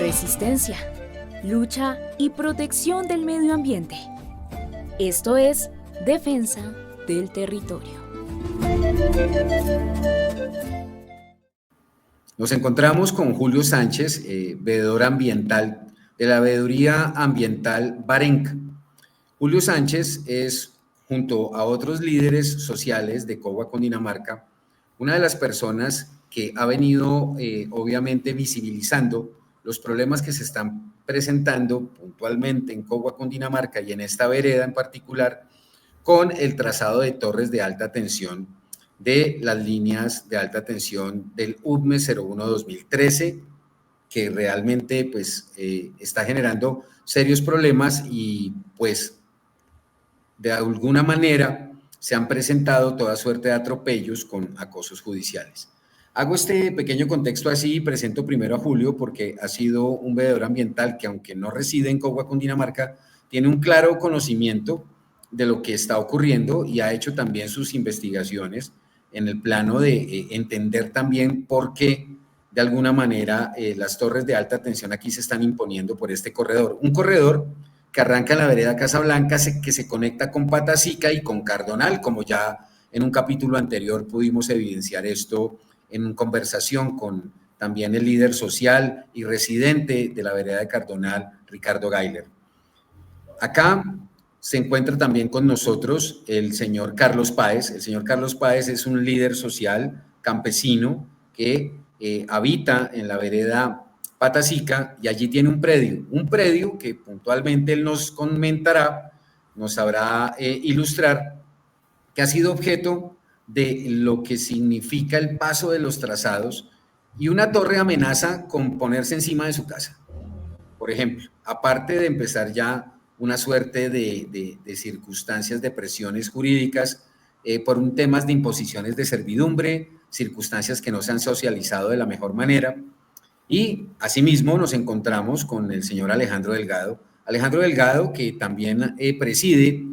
resistencia, lucha y protección del medio ambiente. Esto es Defensa del Territorio. Nos encontramos con Julio Sánchez, veedor ambiental de la Veeduría Ambiental Barenca. Julio Sánchez es, junto a otros líderes sociales de Cogua, Cundinamarca, una de las personas que ha venido, obviamente, visibilizando los problemas que se están presentando puntualmente en Cogua, Cundinamarca y en esta vereda en particular, con el trazado de torres de alta tensión de las líneas de alta tensión del UDME 01-2013, que realmente pues, está generando serios problemas y pues de alguna manera se han presentado toda suerte de atropellos con acosos judiciales. Hago este pequeño contexto así y presento primero a Julio porque ha sido un veedor ambiental que, aunque no reside en Cogua, Cundinamarca, tiene un claro conocimiento de lo que está ocurriendo y ha hecho también sus investigaciones en el plano de entender también por qué de alguna manera las torres de alta tensión aquí se están imponiendo por este corredor. Un corredor que arranca en la vereda Casablanca, que se conecta con Patacica y con Cardonal, como ya en un capítulo anterior pudimos evidenciar esto en conversación con también el líder social y residente de la vereda de Cardonal, Ricardo Gailer. Acá se encuentra también con nosotros el señor Carlos Páez. El señor Carlos Páez es un líder social campesino que habita en la vereda Patacica y allí tiene un predio que puntualmente él nos comentará, nos sabrá ilustrar, que ha sido objeto de lo que significa el paso de los trazados y una torre amenaza con ponerse encima de su casa. Por ejemplo, aparte de empezar ya una suerte de circunstancias de presiones jurídicas por un temas de imposiciones de servidumbre, circunstancias que no se han socializado de la mejor manera. Y asimismo nos encontramos con el señor Alejandro Delgado. Alejandro Delgado, que también preside,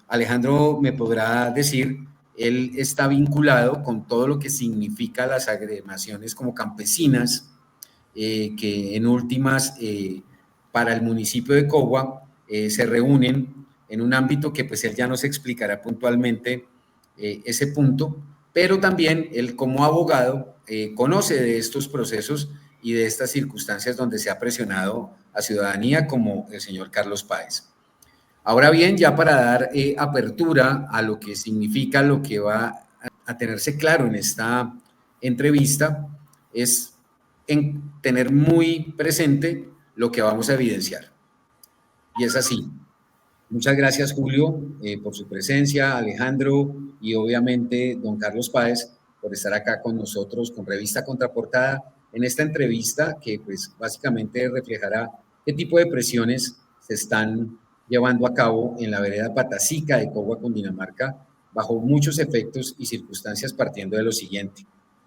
Alejandro me podrá decir, él está vinculado con todo lo que significa las agremiaciones como campesinas, que en últimas para el municipio de Cogua se reúnen en un ámbito que pues él ya nos explicará puntualmente ese punto, pero también él como abogado conoce de estos procesos y de estas circunstancias donde se ha presionado a ciudadanía como el señor Carlos Páez. Ahora bien, ya para dar apertura a lo que significa lo que va a tenerse claro en esta entrevista, es en tener muy presente lo que vamos a evidenciar. Y es así. Muchas gracias, Julio, por su presencia, Alejandro y obviamente don Carlos Páez por estar acá con nosotros con Revista Contraportada en esta entrevista que pues básicamente reflejará qué tipo de presiones se están llevando a cabo en la vereda Patacica de Cogua, Cundinamarca, bajo muchos efectos y circunstancias partiendo de lo siguiente,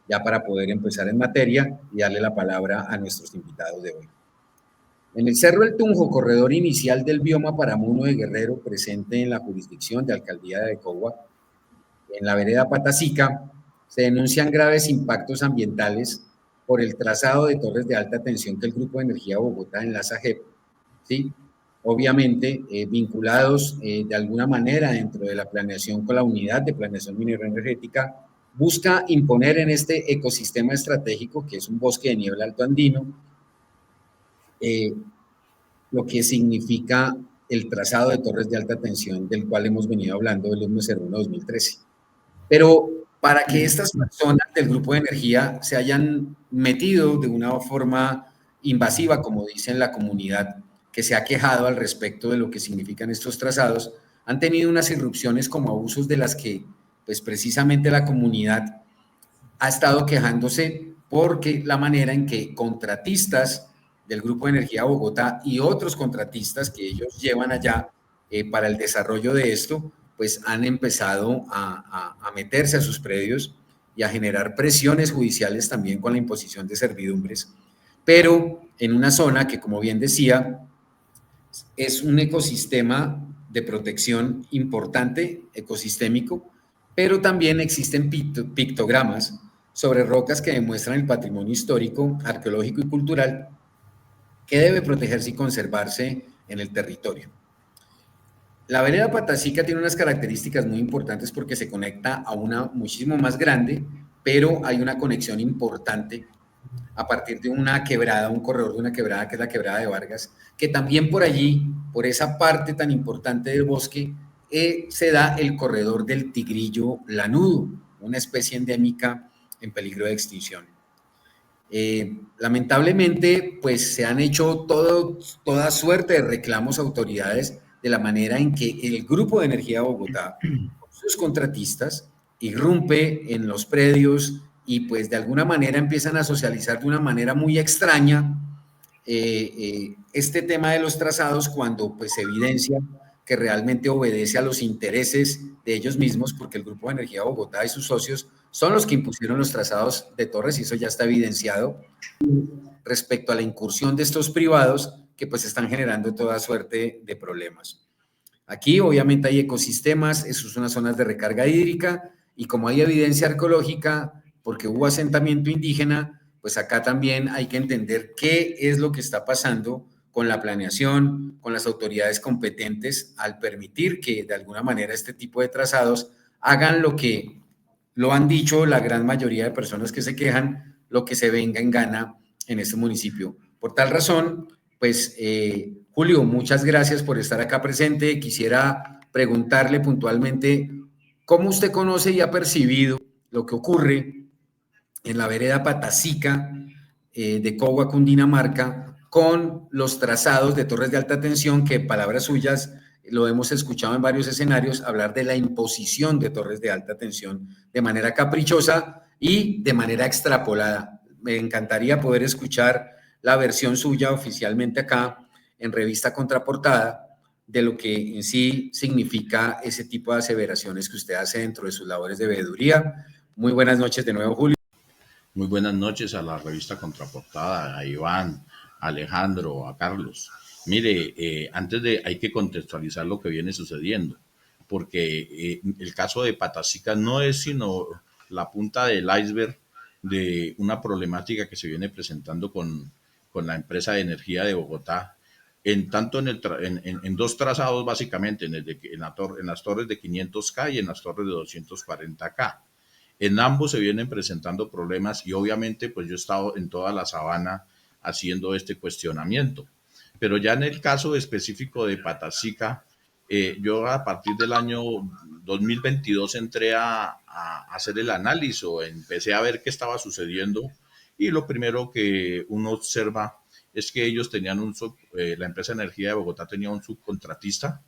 ya para poder empezar en materia y darle la palabra a nuestros invitados de hoy. En el Cerro El Tunjo, corredor inicial del bioma Paramuno de Guerrero, presente en la jurisdicción de Alcaldía de Cogua, en la vereda Patacica, se denuncian graves impactos ambientales por el trazado de torres de alta tensión que el Grupo de Energía Bogotá enlaza JEP, ¿sí? Obviamente vinculados de alguna manera dentro de la planeación con la unidad de planeación minero-energética, busca imponer en este ecosistema estratégico, que es un bosque de niebla alto andino, lo que significa el trazado de torres de alta tensión del cual hemos venido hablando del UDME 01-2013. Pero para que estas personas del grupo de energía se hayan metido de una forma invasiva, como dicen la comunidad, que se ha quejado al respecto de lo que significan estos trazados, han tenido unas irrupciones como abusos de las que, pues precisamente la comunidad ha estado quejándose porque la manera en que contratistas del Grupo de Energía Bogotá y otros contratistas que ellos llevan allá para el desarrollo de esto, pues han empezado a meterse a sus predios y a generar presiones judiciales también con la imposición de servidumbres, pero en una zona que, como bien decía, es un ecosistema de protección importante, ecosistémico, pero también existen pictogramas sobre rocas que demuestran el patrimonio histórico, arqueológico y cultural que debe protegerse y conservarse en el territorio. La vereda Patacica tiene unas características muy importantes porque se conecta a una muchísimo más grande, pero hay una conexión importante a partir de una quebrada, un corredor de una quebrada que es la quebrada de Vargas, que también por allí, por esa parte tan importante del bosque, se da el corredor del tigrillo lanudo, una especie endémica en peligro de extinción. Lamentablemente, pues se han hecho toda suerte de reclamos a autoridades de la manera en que el Grupo de Energía de Bogotá, sus contratistas, irrumpe en los predios y pues de alguna manera empiezan a socializar de una manera muy extraña este tema de los trazados cuando pues se evidencia que realmente obedece a los intereses de ellos mismos, porque el Grupo de Energía de Bogotá y sus socios son los que impusieron los trazados de torres y eso ya está evidenciado respecto a la incursión de estos privados que pues están generando toda suerte de problemas. Aquí obviamente hay ecosistemas, eso son unas zonas de recarga hídrica y como hay evidencia arqueológica, porque hubo asentamiento indígena, pues acá también hay que entender qué es lo que está pasando con la planeación, con las autoridades competentes al permitir que de alguna manera este tipo de trazados hagan lo que lo han dicho la gran mayoría de personas que se quejan, lo que se venga en gana en este municipio. Por tal razón, pues Julio, muchas gracias por estar acá presente. Quisiera preguntarle puntualmente cómo usted conoce y ha percibido lo que ocurre en la vereda Patacica de Cogua, Cundinamarca, con los trazados de torres de alta tensión, que palabras suyas lo hemos escuchado en varios escenarios, hablar de la imposición de torres de alta tensión de manera caprichosa y de manera extrapolada. Me encantaría poder escuchar la versión suya oficialmente acá en revista contraportada de lo que en sí significa ese tipo de aseveraciones que usted hace dentro de sus labores de veeduría. Muy buenas noches de nuevo, Julio. Muy buenas noches a la revista Contraportada, a Iván, a Alejandro, a Carlos. Mire, hay que contextualizar lo que viene sucediendo, porque el caso de Patacica no es sino la punta del iceberg de una problemática que se viene presentando con la empresa de energía de Bogotá, en dos trazados básicamente, en las torres de 500K y en las torres de 240K. En ambos se vienen presentando problemas y obviamente pues yo he estado en toda la sabana haciendo este cuestionamiento. Pero ya en el caso específico de Patacica, yo a partir del año 2022 entré a hacer el análisis o empecé a ver qué estaba sucediendo y lo primero que uno observa es que ellos tenían la empresa de energía de Bogotá tenía un subcontratista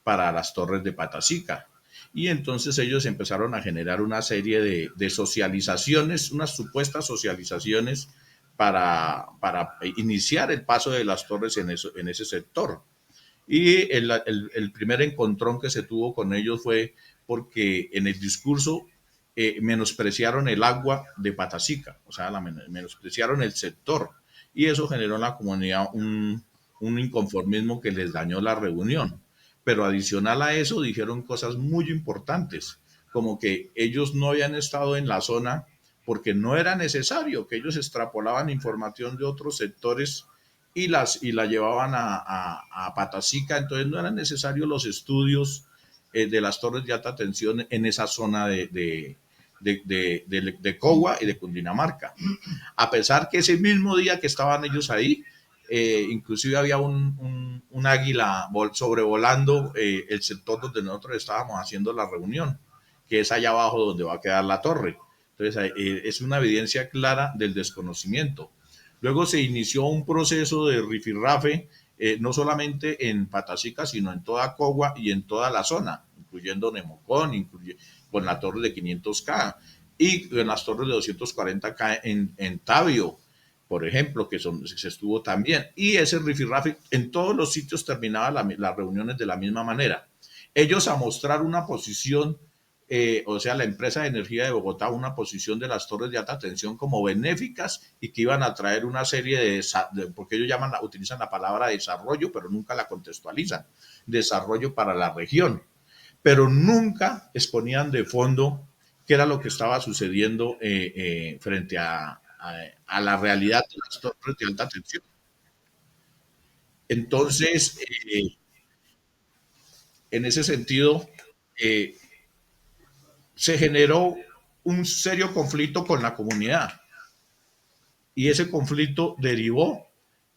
para las torres de Patacica. Y entonces ellos empezaron a generar una serie de socializaciones, unas supuestas socializaciones para iniciar el paso de las torres en ese sector. Y el primer encontrón que se tuvo con ellos fue porque en el discurso menospreciaron el agua de Patacica, o sea, menospreciaron el sector. Y eso generó en la comunidad un inconformismo que les dañó la reunión. Pero adicional a eso dijeron cosas muy importantes, como que ellos no habían estado en la zona porque no era necesario, que ellos extrapolaban información de otros sectores y la llevaban a Patacica, entonces no eran necesarios los estudios de las torres de alta tensión en esa zona de Cogua y de Cundinamarca. A pesar que ese mismo día que estaban ellos ahí, inclusive había un águila sobrevolando el sector donde nosotros estábamos haciendo la reunión, que es allá abajo donde va a quedar la torre. Entonces, es una evidencia clara del desconocimiento. Luego se inició un proceso de rifirrafe, no solamente en Patacica, sino en toda Cogua y en toda la zona, incluyendo Nemocón, con la torre de 500K y en las torres de 240K en Tabio, por ejemplo, se estuvo también. Y ese rifirrafe en todos los sitios terminaba las reuniones de la misma manera. Ellos a mostrar una posición, o sea, la empresa de energía de Bogotá, una posición de las torres de alta tensión como benéficas y que iban a traer una serie porque ellos utilizan la palabra desarrollo, pero nunca la contextualizan, desarrollo para la región. Pero nunca exponían de fondo qué era lo que estaba sucediendo frente a la realidad de las torres de alta tensión. Entonces, en ese sentido, eh, se generó un serio conflicto con la comunidad y ese conflicto derivó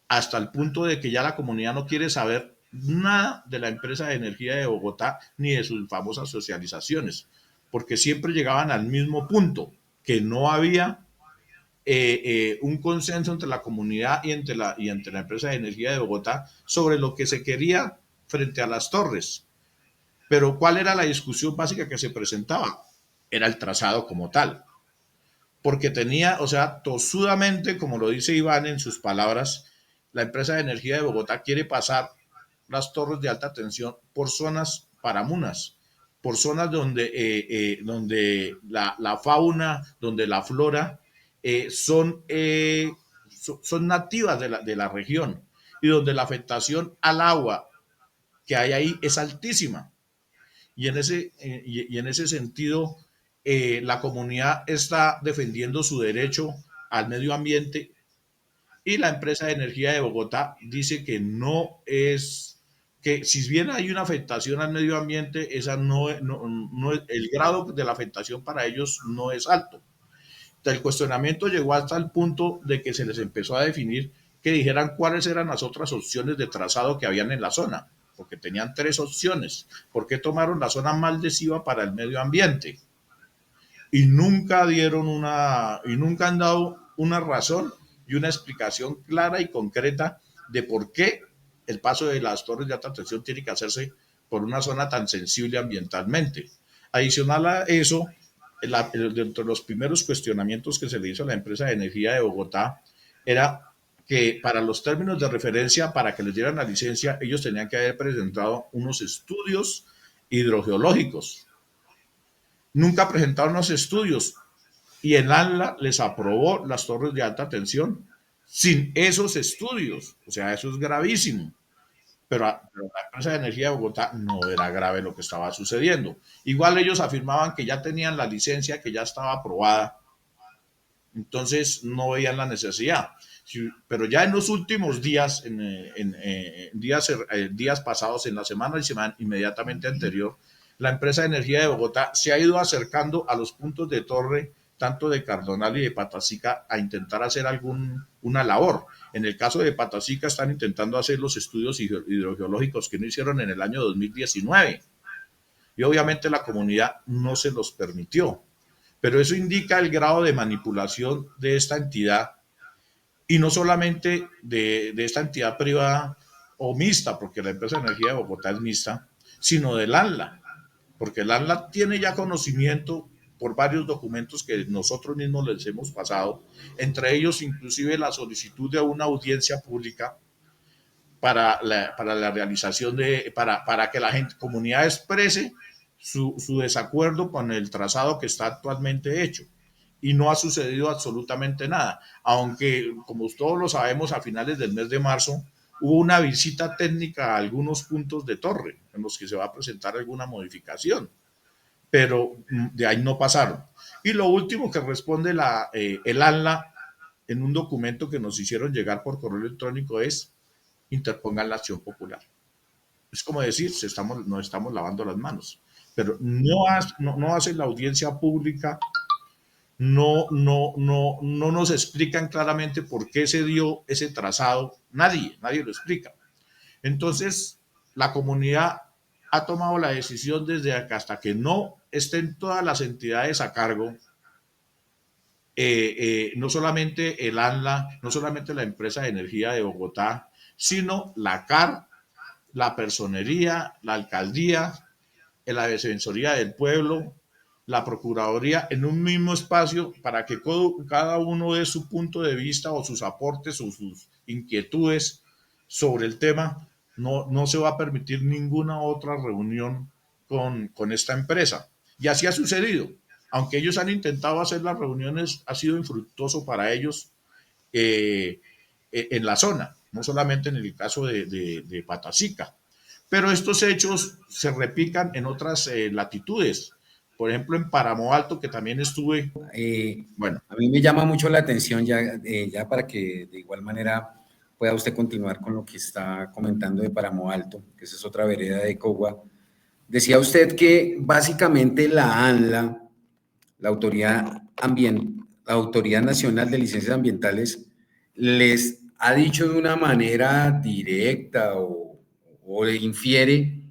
hasta el punto de que ya la comunidad no quiere saber nada de la empresa de energía de Bogotá ni de sus famosas socializaciones, porque siempre llegaban al mismo punto, que no había un consenso entre la comunidad y entre la empresa de energía de Bogotá sobre lo que se quería frente a las torres. Pero ¿cuál era la discusión básica que se presentaba? Era el trazado como tal, porque tenía, o sea, tosudamente, como lo dice Iván en sus palabras, la empresa de energía de Bogotá quiere pasar las torres de alta tensión por zonas paramunas, por zonas donde la fauna, donde la flora son nativas de la región y donde la afectación al agua que hay ahí es altísima. Y en ese sentido, la comunidad está defendiendo su derecho al medio ambiente y la empresa de energía de Bogotá dice que no es, que si bien hay una afectación al medio ambiente, esa no el grado de la afectación para ellos no es alto. El cuestionamiento llegó hasta el punto de que se les empezó a definir que dijeran cuáles eran las otras opciones de trazado que habían en la zona, porque tenían tres opciones. ¿Por qué tomaron la zona más lesiva para el medio ambiente? Y nunca han dado una razón y una explicación clara y concreta de por qué el paso de las torres de alta tensión tiene que hacerse por una zona tan sensible ambientalmente. Adicional a eso, dentro de los primeros cuestionamientos que se le hizo a la empresa de energía de Bogotá era que para los términos de referencia, para que les dieran la licencia, ellos tenían que haber presentado unos estudios hidrogeológicos. Nunca presentaron los estudios y el ANLA les aprobó las torres de alta tensión sin esos estudios. O sea, eso es gravísimo. Pero la empresa de energía de Bogotá no era grave lo que estaba sucediendo. Igual ellos afirmaban que ya tenían la licencia, que ya estaba aprobada, entonces no veían la necesidad. Pero ya en los últimos días, días pasados, en la semana inmediatamente anterior, la empresa de energía de Bogotá se ha ido acercando a los puntos de torre, tanto de Cardonal y de Patacica, a intentar hacer una labor. En el caso de Patacica están intentando hacer los estudios hidrogeológicos que no hicieron en el año 2019 y obviamente la comunidad no se los permitió. Pero eso indica el grado de manipulación de esta entidad y no solamente de esta entidad privada o mixta, porque la empresa de energía de Bogotá es mixta, sino del ANLA, porque el ANLA tiene ya conocimiento por varios documentos que nosotros mismos les hemos pasado, entre ellos inclusive la solicitud de una audiencia pública para la realización para que la comunidad exprese su desacuerdo con el trazado que está actualmente hecho. Y no ha sucedido absolutamente nada, aunque como todos lo sabemos, a finales del mes de marzo hubo una visita técnica a algunos puntos de torre en los que se va a presentar alguna modificación, pero de ahí no pasaron. Y lo último que responde el ANLA en un documento que nos hicieron llegar por correo electrónico es: interpongan la acción popular. Es como decir, nos estamos lavando las manos, pero no hacen la audiencia pública, no nos explican claramente por qué se dio ese trazado, nadie lo explica. Entonces, la comunidad ha tomado la decisión desde acá hasta que no estén todas las entidades a cargo, no solamente el ANLA, no solamente la empresa de energía de Bogotá, sino la CAR, la personería, la alcaldía, la defensoría del pueblo, la procuraduría, en un mismo espacio para que cada uno dé su punto de vista o sus aportes o sus inquietudes sobre el tema. No se va a permitir ninguna otra reunión con esta empresa. Y así ha sucedido. Aunque ellos han intentado hacer las reuniones, ha sido infructuoso para ellos en la zona, no solamente en el caso de Patacica. Pero estos hechos se repican en otras latitudes. Por ejemplo, en Páramo Alto, que también estuve. Bueno, a mí me llama mucho la atención ya para que de igual manera pueda usted continuar con lo que está comentando de Páramo Alto, que esa es otra vereda de Cogua. Decía usted que básicamente la ANLA, la la Autoridad Nacional de Licencias Ambientales, les ha dicho de una manera directa o infiere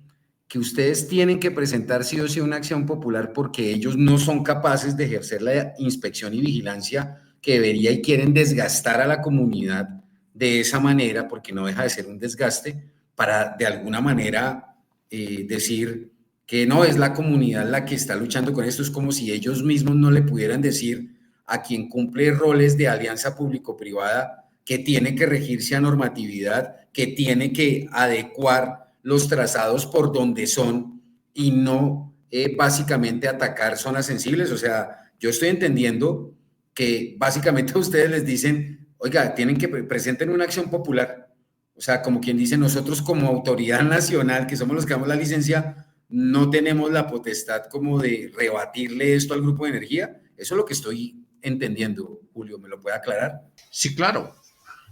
que ustedes tienen que presentar sí o sí una acción popular porque ellos no son capaces de ejercer la inspección y vigilancia que debería y quieren desgastar a la comunidad de esa manera, porque no deja de ser un desgaste, para de alguna manera decir que no es la comunidad la que está luchando con esto. Es como si ellos mismos no le pudieran decir a quien cumple roles de alianza público-privada que tiene que regirse a normatividad, que tiene que adecuar los trazados por donde son y no básicamente atacar zonas sensibles. O sea, yo estoy entendiendo que básicamente a ustedes les dicen, oiga, tienen que presenten una acción popular. O sea, como quien dice, nosotros como autoridad nacional, que somos los que damos la licencia, no tenemos la potestad como de rebatirle esto al grupo de energía. Eso es lo que estoy entendiendo, Julio, ¿me lo puede aclarar? Sí, claro.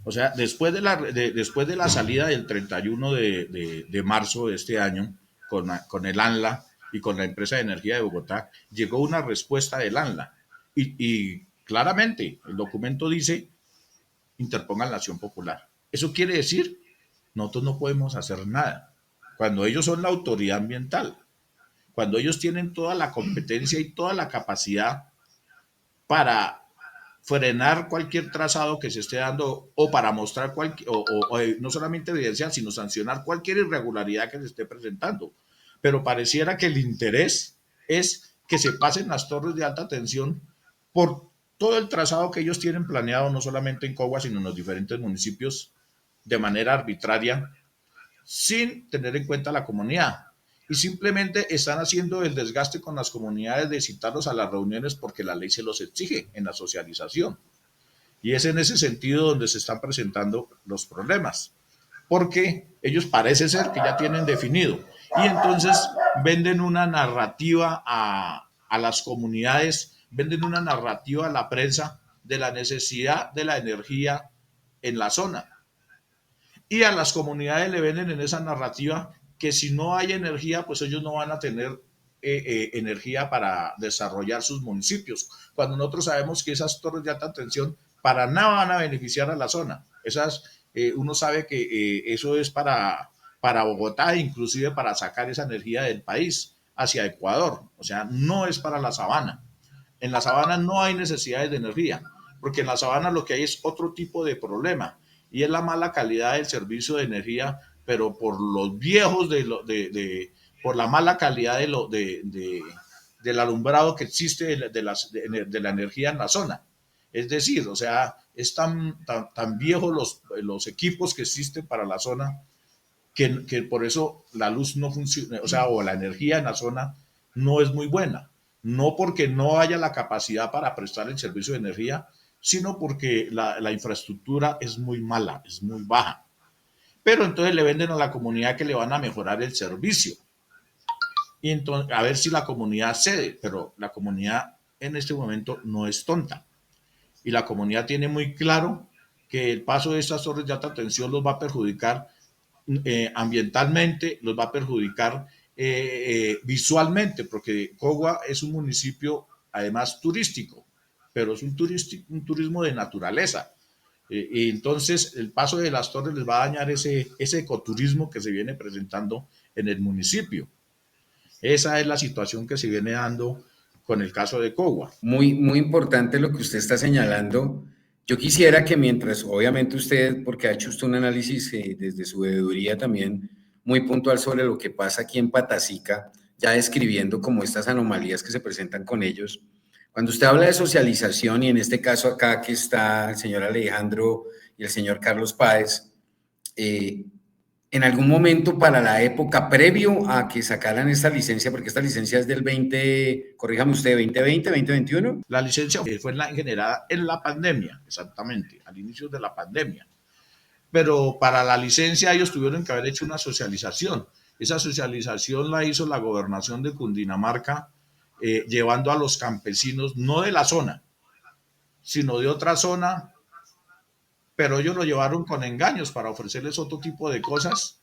O sea, después de la salida del 31 de marzo de este año con el ANLA y con la empresa de energía de Bogotá, llegó una respuesta del ANLA. Y claramente el documento dice, interpongan la acción popular. Eso quiere decir, nosotros no podemos hacer nada. Cuando ellos son la autoridad ambiental, cuando ellos tienen toda la competencia y toda la capacidad para frenar cualquier trazado que se esté dando o para mostrar o no solamente evidenciar, sino sancionar cualquier irregularidad que se esté presentando. Pero pareciera que el interés es que se pasen las torres de alta tensión por todo el trazado que ellos tienen planeado, no solamente en Cogua, sino en los diferentes municipios, de manera arbitraria, sin tener en cuenta la comunidad. Y simplemente están haciendo el desgaste con las comunidades de citarlos a las reuniones porque la ley se los exige en la socialización. Y es en ese sentido donde se están presentando los problemas, porque ellos parece ser que ya tienen definido y entonces venden una narrativa a las comunidades, venden una narrativa a la prensa de la necesidad de la energía en la zona. Y a las comunidades le venden en esa narrativa que si no hay energía, pues ellos no van a tener energía para desarrollar sus municipios, cuando nosotros sabemos que esas torres de alta tensión para nada van a beneficiar a la zona. Uno sabe que eso es para Bogotá, inclusive para sacar esa energía del país hacia Ecuador, o sea, no es para la sabana. En la sabana no hay necesidades de energía, porque en la sabana lo que hay es otro tipo de problema, y es la mala calidad del servicio de energía, pero por los viejos, por la mala calidad del alumbrado que existe de la energía en la zona. Es decir, o sea, es tan viejos los equipos que existen para la zona que por eso la luz no funciona, o sea, o la energía en la zona no es muy buena. No porque no haya la capacidad para prestar el servicio de energía, sino porque la infraestructura es muy mala, es muy baja. Pero entonces le venden a la comunidad que le van a mejorar el servicio. Y entonces, a ver si la comunidad cede, pero la comunidad en este momento no es tonta. Y la comunidad tiene muy claro que el paso de estas torres de alta tensión los va a perjudicar ambientalmente, los va a perjudicar visualmente, porque Cogua es un municipio además turístico, pero es un turismo de naturaleza. Y entonces el paso de las torres les va a dañar ese ecoturismo que se viene presentando en el municipio. Esa es la situación que se viene dando con el caso de Cogua. Muy, muy importante lo que usted está señalando. Yo quisiera que mientras, obviamente usted, porque ha hecho usted un análisis desde su veeduría también muy puntual sobre lo que pasa aquí en Patacica, ya describiendo como estas anomalías que se presentan con ellos. Cuando usted habla de socialización, y en este caso acá que está el señor Alejandro y el señor Carlos Páez, en algún momento para la época previo a que sacaran esta licencia, porque esta licencia es del 20, corríjame usted, 2020, 2021. La licencia fue generada en la pandemia, exactamente, al inicio de la pandemia. Pero para la licencia ellos tuvieron que haber hecho una socialización. Esa socialización la hizo la gobernación de Cundinamarca, llevando a los campesinos, no de la zona, sino de otra zona pero ellos lo llevaron con engaños para ofrecerles otro tipo de cosas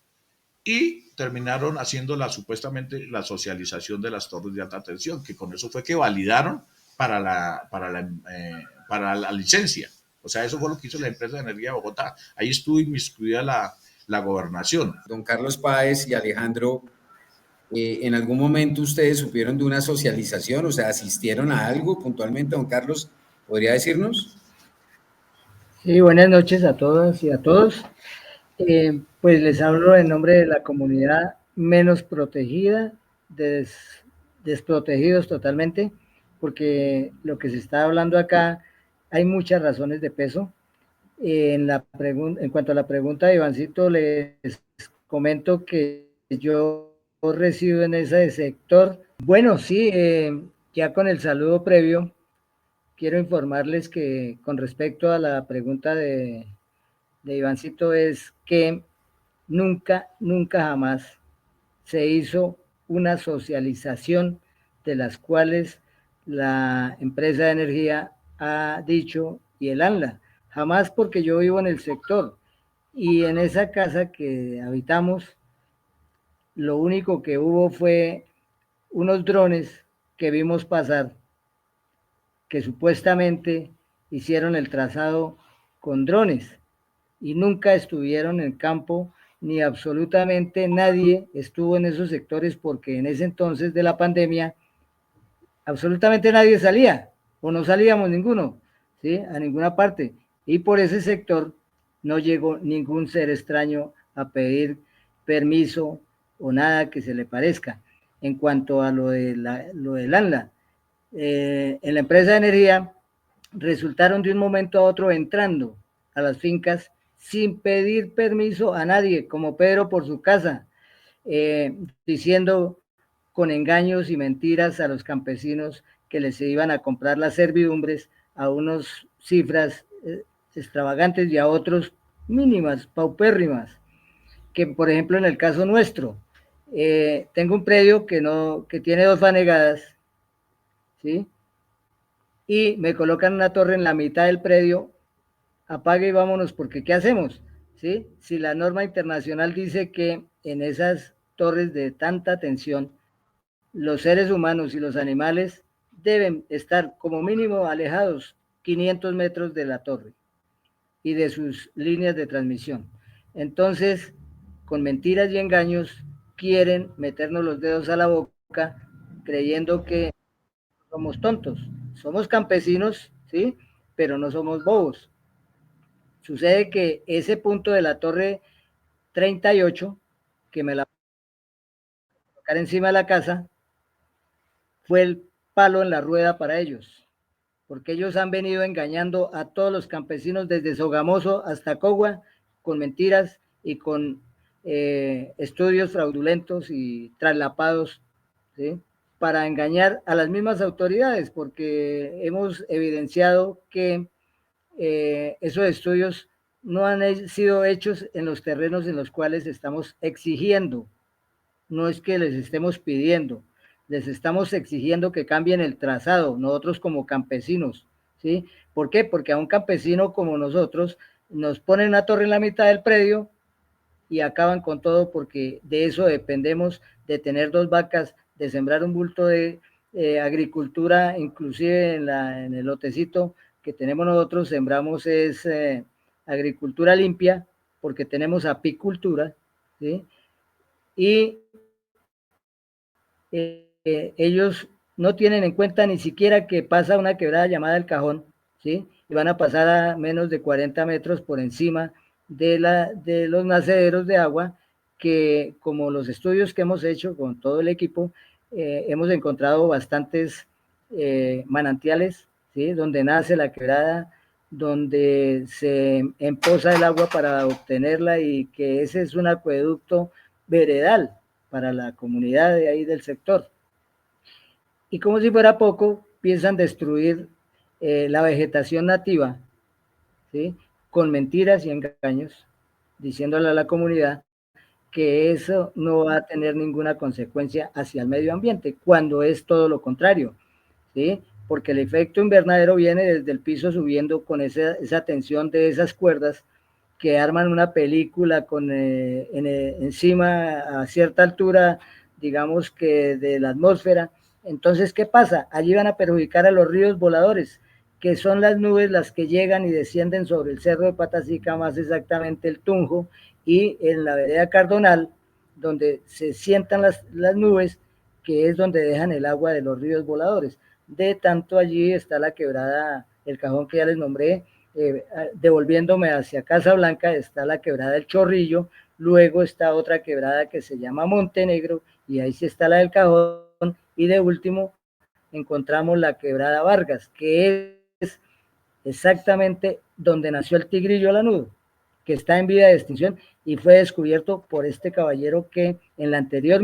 y terminaron haciendo supuestamente la socialización de las torres de alta tensión, que con eso fue que validaron para la licencia. O sea, eso fue lo que hizo la empresa de energía de Bogotá. Ahí estuvo inmiscuida la gobernación. Don Carlos Páez y Alejandro, ¿en algún momento ustedes supieron de una socialización? O sea, ¿asistieron a algo puntualmente? Don Carlos, ¿podría decirnos? Sí, buenas noches a todas y a todos. Pues les hablo en nombre de la comunidad menos protegida, desprotegidos totalmente, porque lo que se está hablando acá hay muchas razones de peso. En cuanto a la pregunta de Ivancito, les comento que yo resido en ese sector. Bueno, sí, ya con el saludo previo, quiero informarles que con respecto a la pregunta de Ivancito es que nunca jamás se hizo una socialización de las cuales la empresa de energía ha dicho y el ANLA. Jamás, porque yo vivo en el sector y en esa casa que habitamos, lo único que hubo fue unos drones que vimos pasar, que supuestamente hicieron el trazado con drones y nunca estuvieron en campo, ni absolutamente nadie estuvo en esos sectores, porque en ese entonces de la pandemia absolutamente nadie salía o no salíamos ninguno, ¿sí? A ninguna parte, y por ese sector no llegó ningún ser extraño a pedir permiso o nada que se le parezca. En cuanto a lo del ANLA, en la empresa de energía resultaron de un momento a otro entrando a las fincas sin pedir permiso a nadie, como Pedro por su casa, diciendo con engaños y mentiras a los campesinos que les iban a comprar las servidumbres a unas cifras extravagantes y a otros mínimas, paupérrimas, que por ejemplo en el caso nuestro, tengo un predio que tiene 2 fanegadas, ¿sí? Y me colocan una torre en la mitad del predio, apague y vámonos, porque ¿qué hacemos? ¿Sí? Si la norma internacional dice que en esas torres de tanta tensión, los seres humanos y los animales deben estar como mínimo alejados 500 metros de la torre y de sus líneas de transmisión. Entonces, con mentiras y engaños, quieren meternos los dedos a la boca creyendo que somos tontos. Somos campesinos, ¿sí? Pero no somos bobos. Sucede que ese punto de la torre 38, que me la colocar encima de la casa, fue el palo en la rueda para ellos, porque ellos han venido engañando a todos los campesinos desde Sogamoso hasta Cogua con mentiras y con estudios fraudulentos y traslapados, ¿sí? Para engañar a las mismas autoridades, porque hemos evidenciado que esos estudios no han sido hechos en los terrenos en los cuales estamos exigiendo. No es que les estemos pidiendo, les estamos exigiendo que cambien el trazado, nosotros como campesinos, ¿sí? ¿Por qué? Porque a un campesino como nosotros nos ponen una torre en la mitad del predio y acaban con todo, porque de eso dependemos, de tener 2 vacas, de sembrar un bulto de agricultura, inclusive en el lotecito que tenemos nosotros, sembramos es agricultura limpia, porque tenemos apicultura, ¿sí? Y ellos no tienen en cuenta ni siquiera que pasa una quebrada llamada El Cajón, ¿sí? Y van a pasar a menos de 40 metros por encima de los nacederos de agua, que como los estudios que hemos hecho con todo el equipo, hemos encontrado bastantes manantiales, ¿sí? Donde nace la quebrada, donde se empoza el agua para obtenerla, y que ese es un acueducto veredal para la comunidad de ahí del sector. Y como si fuera poco, piensan destruir la vegetación nativa, ¿sí? Con mentiras y engaños, diciéndole a la comunidad que eso no va a tener ninguna consecuencia hacia el medio ambiente, cuando es todo lo contrario, ¿sí? porque el efecto invernadero viene desde el piso subiendo con esa tensión de esas cuerdas que arman una película con encima a cierta altura, digamos que de la atmósfera. Entonces, ¿qué pasa? Allí van a perjudicar a los ríos voladores, que son las nubes las que llegan y descienden sobre el cerro de Patasica, más exactamente el Tunjo, y en la vereda Cardonal, donde se sientan las nubes, que es donde dejan el agua de los ríos voladores. De tanto allí está la quebrada, el cajón que ya les nombré, devolviéndome hacia Casablanca está la quebrada del Chorrillo, luego está otra quebrada que se llama Montenegro, y ahí sí está la del Cajón, y de último encontramos la quebrada Vargas, que es exactamente donde nació el tigrillo lanudo, que está en vía de extinción y fue descubierto por este caballero que en la anterior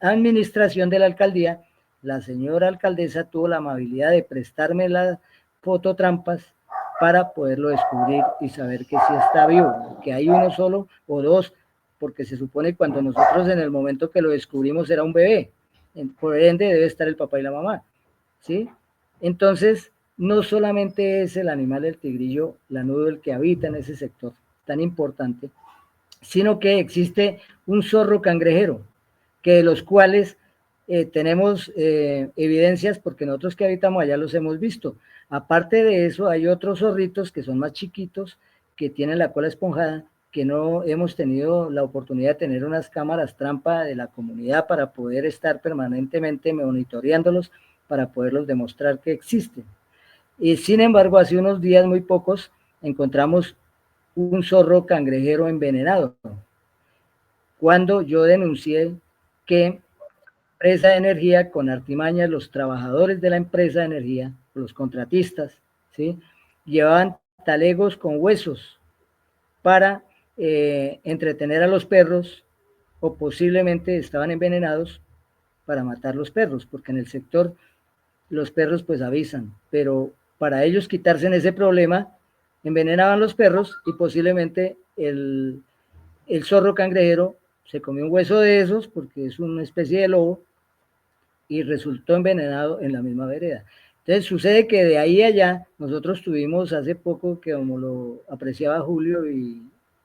administración de la alcaldía, la señora alcaldesa tuvo la amabilidad de prestarme las fototrampas para poderlo descubrir y saber que sí está vivo, que hay uno solo o dos, porque se supone que cuando nosotros en el momento que lo descubrimos era un bebé, por ende debe estar el papá y la mamá, ¿sí? Entonces, no solamente es el animal del tigrillo lanudo el que habita en ese sector tan importante, sino que existe un zorro cangrejero, que de los cuales tenemos evidencias porque nosotros que habitamos allá los hemos visto. Aparte de eso, hay otros zorritos que son más chiquitos, que tienen la cola esponjada, que no hemos tenido la oportunidad de tener unas cámaras trampa de la comunidad para poder estar permanentemente monitoreándolos, para poderlos demostrar que existen. Y sin embargo, hace unos días muy pocos encontramos un zorro cangrejero envenenado. Cuando yo denuncié que la empresa de energía, con artimañas, los trabajadores de la empresa de energía, los contratistas, ¿sí?, llevaban talegos con huesos para entretener a los perros, o posiblemente estaban envenenados para matar los perros, porque en el sector los perros pues avisan, pero para ellos quitarse en ese problema, envenenaban los perros y posiblemente el zorro cangrejero se comió un hueso de esos porque es una especie de lobo y resultó envenenado en la misma vereda. Entonces sucede que de ahí a allá nosotros tuvimos hace poco, que como lo apreciaba Julio y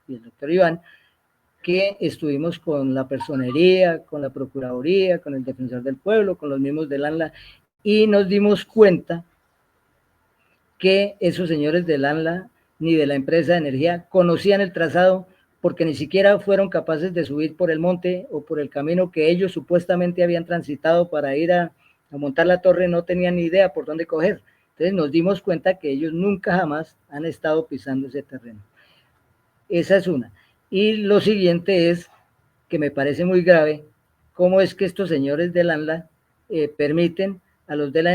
el doctor Iván, que estuvimos con la personería, con la procuraduría, con el defensor del pueblo, con los mismos del ANLA, y nos dimos cuenta que esos señores del ANLA ni de la empresa de energía conocían el trazado, porque ni siquiera fueron capaces de subir por el monte o por el camino que ellos supuestamente habían transitado para ir a montar la torre, no tenían ni idea por dónde coger. Entonces nos dimos cuenta que ellos nunca jamás han estado pisando ese terreno. Esa es una. Y lo siguiente es, que me parece muy grave, cómo es que estos señores del ANLA permiten a los de la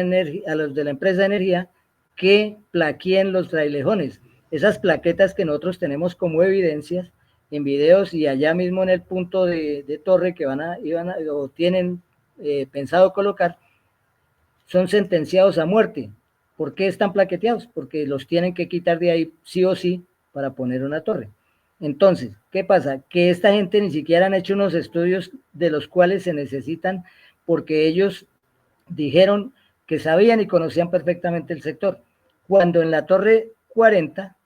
empresa de energía que plaqueen los trailejones. Esas plaquetas que nosotros tenemos como evidencias en videos y allá mismo en el punto de torre que o tienen pensado colocar, son sentenciados a muerte. ¿Por qué están plaqueteados? Porque los tienen que quitar de ahí sí o sí para poner una torre. Entonces, ¿qué pasa? Que esta gente ni siquiera han hecho unos estudios de los cuales se necesitan, porque ellos dijeron que sabían y conocían perfectamente el sector. Cuando en la torre 40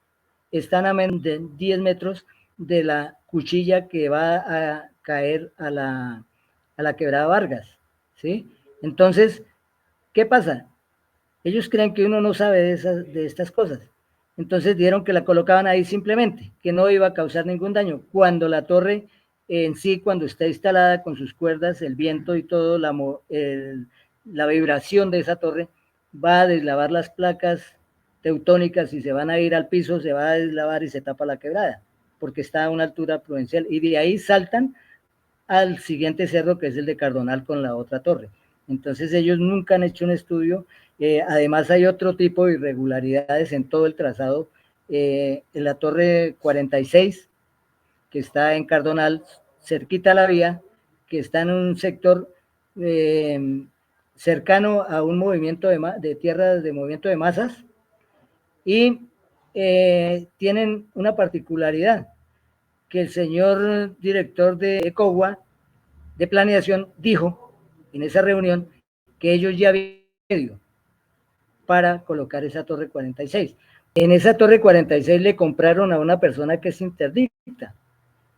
están a menos de 10 metros de la cuchilla que va a caer a la quebrada Vargas, ¿sí? Entonces, ¿qué pasa? Ellos creen que uno no sabe de estas cosas. Entonces dijeron que la colocaban ahí simplemente, que no iba a causar ningún daño. Cuando la torre en sí, cuando está instalada con sus cuerdas, el viento y todo, la vibración de esa torre va a deslavar las placas teutónicas y se van a ir al piso, se va a deslavar y se tapa la quebrada, porque está a una altura prudencial. Y de ahí saltan al siguiente cerro, que es el de Cardonal con la otra torre. Entonces ellos nunca han hecho un estudio. Además hay otro tipo de irregularidades en todo el trazado. En la torre 46, que está en Cardonal, cerquita a la vía, que está en un sector cercano a un movimiento de tierras de movimiento de masas, y tienen una particularidad, que el señor director de ECOWA de planeación dijo en esa reunión que ellos ya habían para colocar esa torre 46. En esa torre 46 le compraron a una persona que es interdicta.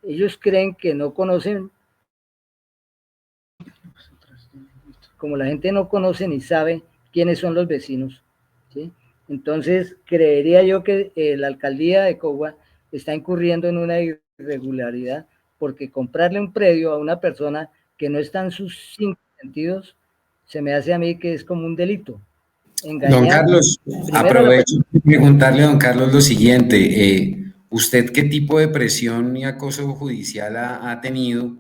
Ellos creen que no conocen, como la gente no conoce ni sabe quiénes son los vecinos, ¿sí? Entonces, creería yo que la alcaldía de Cogua está incurriendo en una irregularidad, porque comprarle un predio a una persona que no está en sus 5 sentidos, se me hace a mí que es como un delito. Don Engañar Carlos, primero a la aprovecho de preguntarle a don Carlos lo siguiente. ¿Usted qué tipo de presión y acoso judicial ha tenido,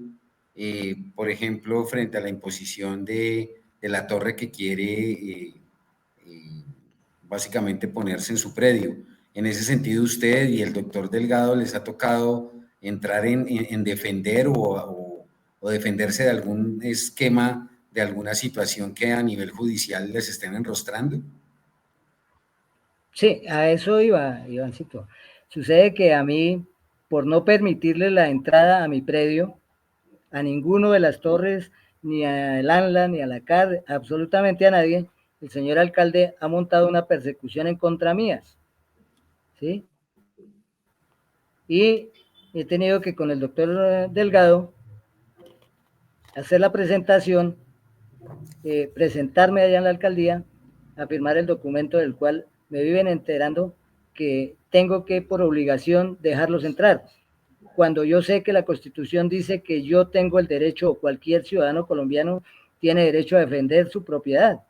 por ejemplo, frente a la imposición de la torre que quiere eh, básicamente ponerse en su predio? En ese sentido, ¿usted y el doctor Delgado les ha tocado entrar en defender o defenderse de algún esquema, de alguna situación que a nivel judicial les estén enrostrando? Sí, a eso iba, Ivancito. Sucede que a mí, por no permitirle la entrada a mi predio, a ninguno de las torres, ni al ANLA, ni a la CAR, absolutamente a nadie, el señor alcalde ha montado una persecución en contra mías, ¿sí? Y he tenido que con el doctor Delgado hacer la presentación, presentarme allá en la alcaldía, a firmar el documento del cual me viven enterando que tengo que por obligación dejarlos entrar, cuando yo sé que la Constitución dice que yo tengo el derecho, o cualquier ciudadano colombiano tiene derecho a defender su propiedad,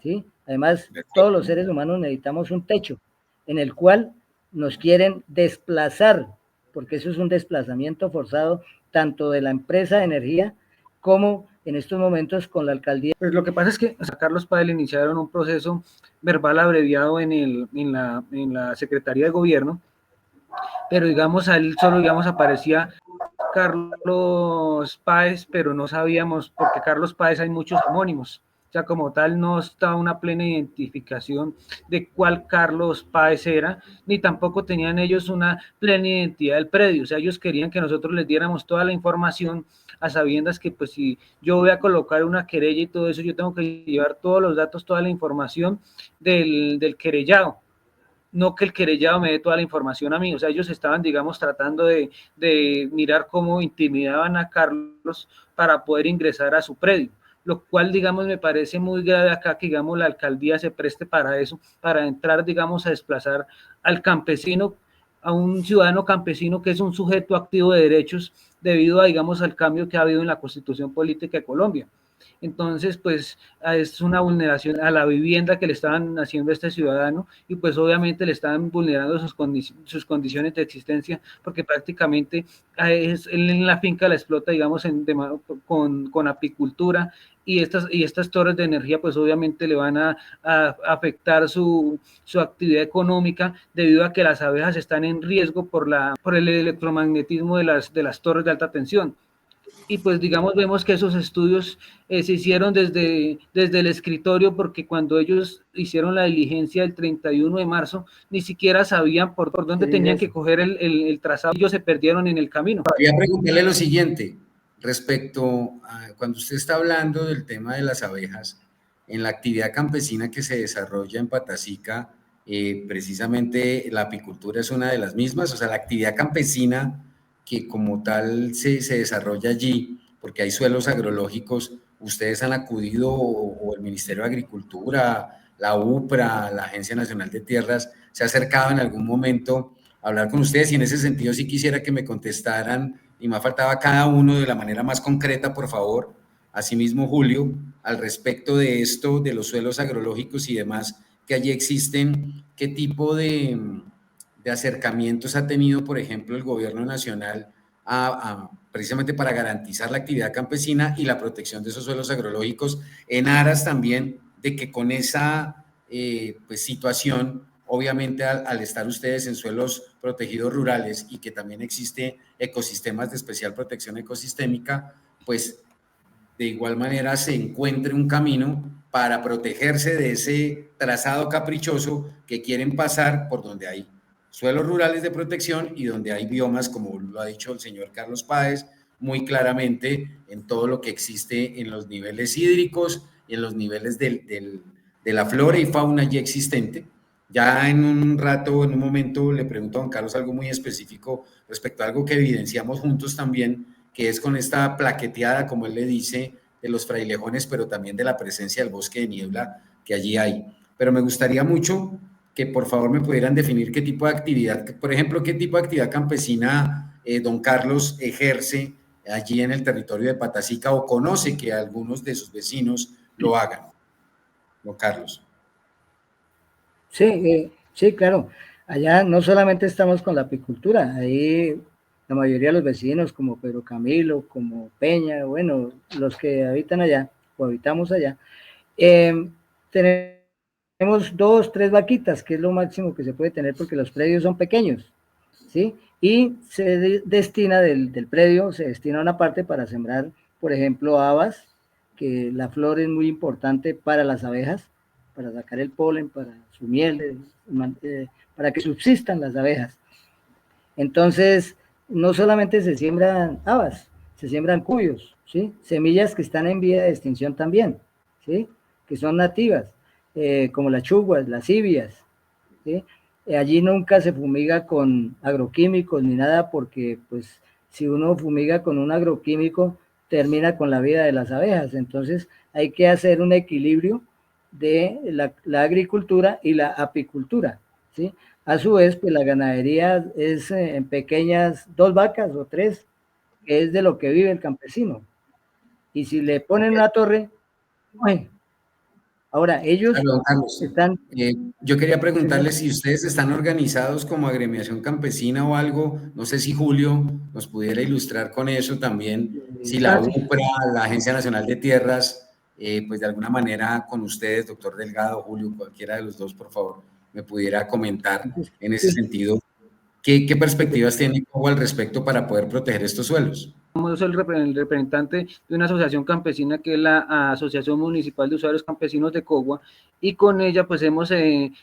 ¿sí? Además, todos los seres humanos necesitamos un techo en el cual nos quieren desplazar, porque eso es un desplazamiento forzado tanto de la empresa de energía como en estos momentos con la alcaldía. Pues lo que pasa es que a Carlos Páez iniciaron un proceso verbal abreviado en la Secretaría de Gobierno, pero digamos a él solo digamos aparecía Carlos Páez, pero no sabíamos, porque Carlos Páez hay muchos homónimos, o sea, como tal no estaba una plena identificación de cuál Carlos Páez era, ni tampoco tenían ellos una plena identidad del predio, o sea, ellos querían que nosotros les diéramos toda la información a sabiendas que pues si yo voy a colocar una querella y todo eso, yo tengo que llevar todos los datos, toda la información del querellado, no que el querellado me dé toda la información a mí. O sea, ellos estaban, digamos, tratando de mirar cómo intimidaban a Carlos para poder ingresar a su predio, lo cual, digamos, me parece muy grave acá que, digamos, la alcaldía se preste para eso, para entrar, digamos, a desplazar al campesino, a un ciudadano campesino que es un sujeto activo de derechos debido a, digamos, al cambio que ha habido en la Constitución Política de Colombia. Entonces, pues es una vulneración a la vivienda que le estaban haciendo a este ciudadano y pues obviamente le estaban vulnerando sus condiciones de existencia porque prácticamente él en la finca la explota, digamos, con apicultura y estas torres de energía pues obviamente le van a afectar su actividad económica debido a que las abejas están en riesgo por el electromagnetismo de las torres de alta tensión. Y pues digamos vemos que esos estudios se hicieron desde el escritorio porque cuando ellos hicieron la diligencia el 31 de marzo ni siquiera sabían por dónde tenían que coger el trazado, ellos se perdieron en el camino. Quería preguntarle lo siguiente, respecto a cuando usted está hablando del tema de las abejas, en la actividad campesina que se desarrolla en Patacica, precisamente la apicultura es una de las mismas, o sea, la actividad campesina que como tal se desarrolla allí, porque hay suelos agrológicos, ustedes han acudido, o el Ministerio de Agricultura, la UPRA, la Agencia Nacional de Tierras, se ha acercado en algún momento a hablar con ustedes, y en ese sentido sí quisiera que me contestaran, y me faltaba cada uno de la manera más concreta, por favor. Asimismo, Julio, al respecto de esto, de los suelos agrológicos y demás que allí existen, ¿qué tipo de acercamientos ha tenido, por ejemplo, el gobierno nacional precisamente para garantizar la actividad campesina y la protección de esos suelos agrológicos, en aras también de que con esa pues, situación, obviamente al estar ustedes en suelos protegidos rurales y que también existe ecosistemas de especial protección ecosistémica, pues de igual manera se encuentre un camino para protegerse de ese trazado caprichoso que quieren pasar por donde hay suelos rurales de protección y donde hay biomas, como lo ha dicho el señor Carlos Páez, muy claramente en todo lo que existe en los niveles hídricos y en los niveles de la flora y fauna ya existente. Ya en un rato, en un momento, le pregunto a don Carlos algo muy específico respecto a algo que evidenciamos juntos también, que es con esta plaqueteada, como él le dice, de los frailejones, pero también de la presencia del bosque de niebla que allí hay. Pero me gustaría mucho que por favor me pudieran definir qué tipo de actividad, por ejemplo, qué tipo de actividad campesina don Carlos ejerce allí en el territorio de Patacica o conoce que algunos de sus vecinos lo hagan, don Carlos. Sí, sí, claro. Allá no solamente estamos con la apicultura, ahí la mayoría de los vecinos, como Pedro Camilo, como Peña, bueno, los que habitan allá o habitamos allá, tenemos 2, 3 vaquitas, que es lo máximo que se puede tener porque los predios son pequeños, ¿sí? Y se destina del predio, se destina una parte para sembrar, por ejemplo, habas, que la flor es muy importante para las abejas, para sacar el polen, para su miel, para que subsistan las abejas. Entonces, no solamente se siembran habas, se siembran cuyos, ¿sí? Semillas que están en vía de extinción también, ¿sí? Que son nativas, como las chuguas, las ibias, ¿sí? Allí nunca se fumiga con agroquímicos ni nada porque, pues, si uno fumiga con un agroquímico, termina con la vida de las abejas. Entonces, hay que hacer un equilibrio de la agricultura y la apicultura, ¿sí? A su vez, pues la ganadería es en pequeñas 2 vacas o 3, que es de lo que vive el campesino. Y si le ponen una torre, bueno, ahora ellos Claro, don Carlos, están... yo quería preguntarle si ustedes están organizados como agremiación campesina o algo, no sé si Julio nos pudiera ilustrar con eso también, si la Sí. UPRA, la Agencia Nacional de Tierras, pues de alguna manera con ustedes, doctor Delgado, Julio, cualquiera de los dos, por favor, me pudiera comentar en ese Sí. sentido, ¿qué perspectivas tiene al respecto para poder proteger estos suelos? Somos el representante de una asociación campesina que es la Asociación Municipal de Usuarios Campesinos de Cogua, y con ella pues hemos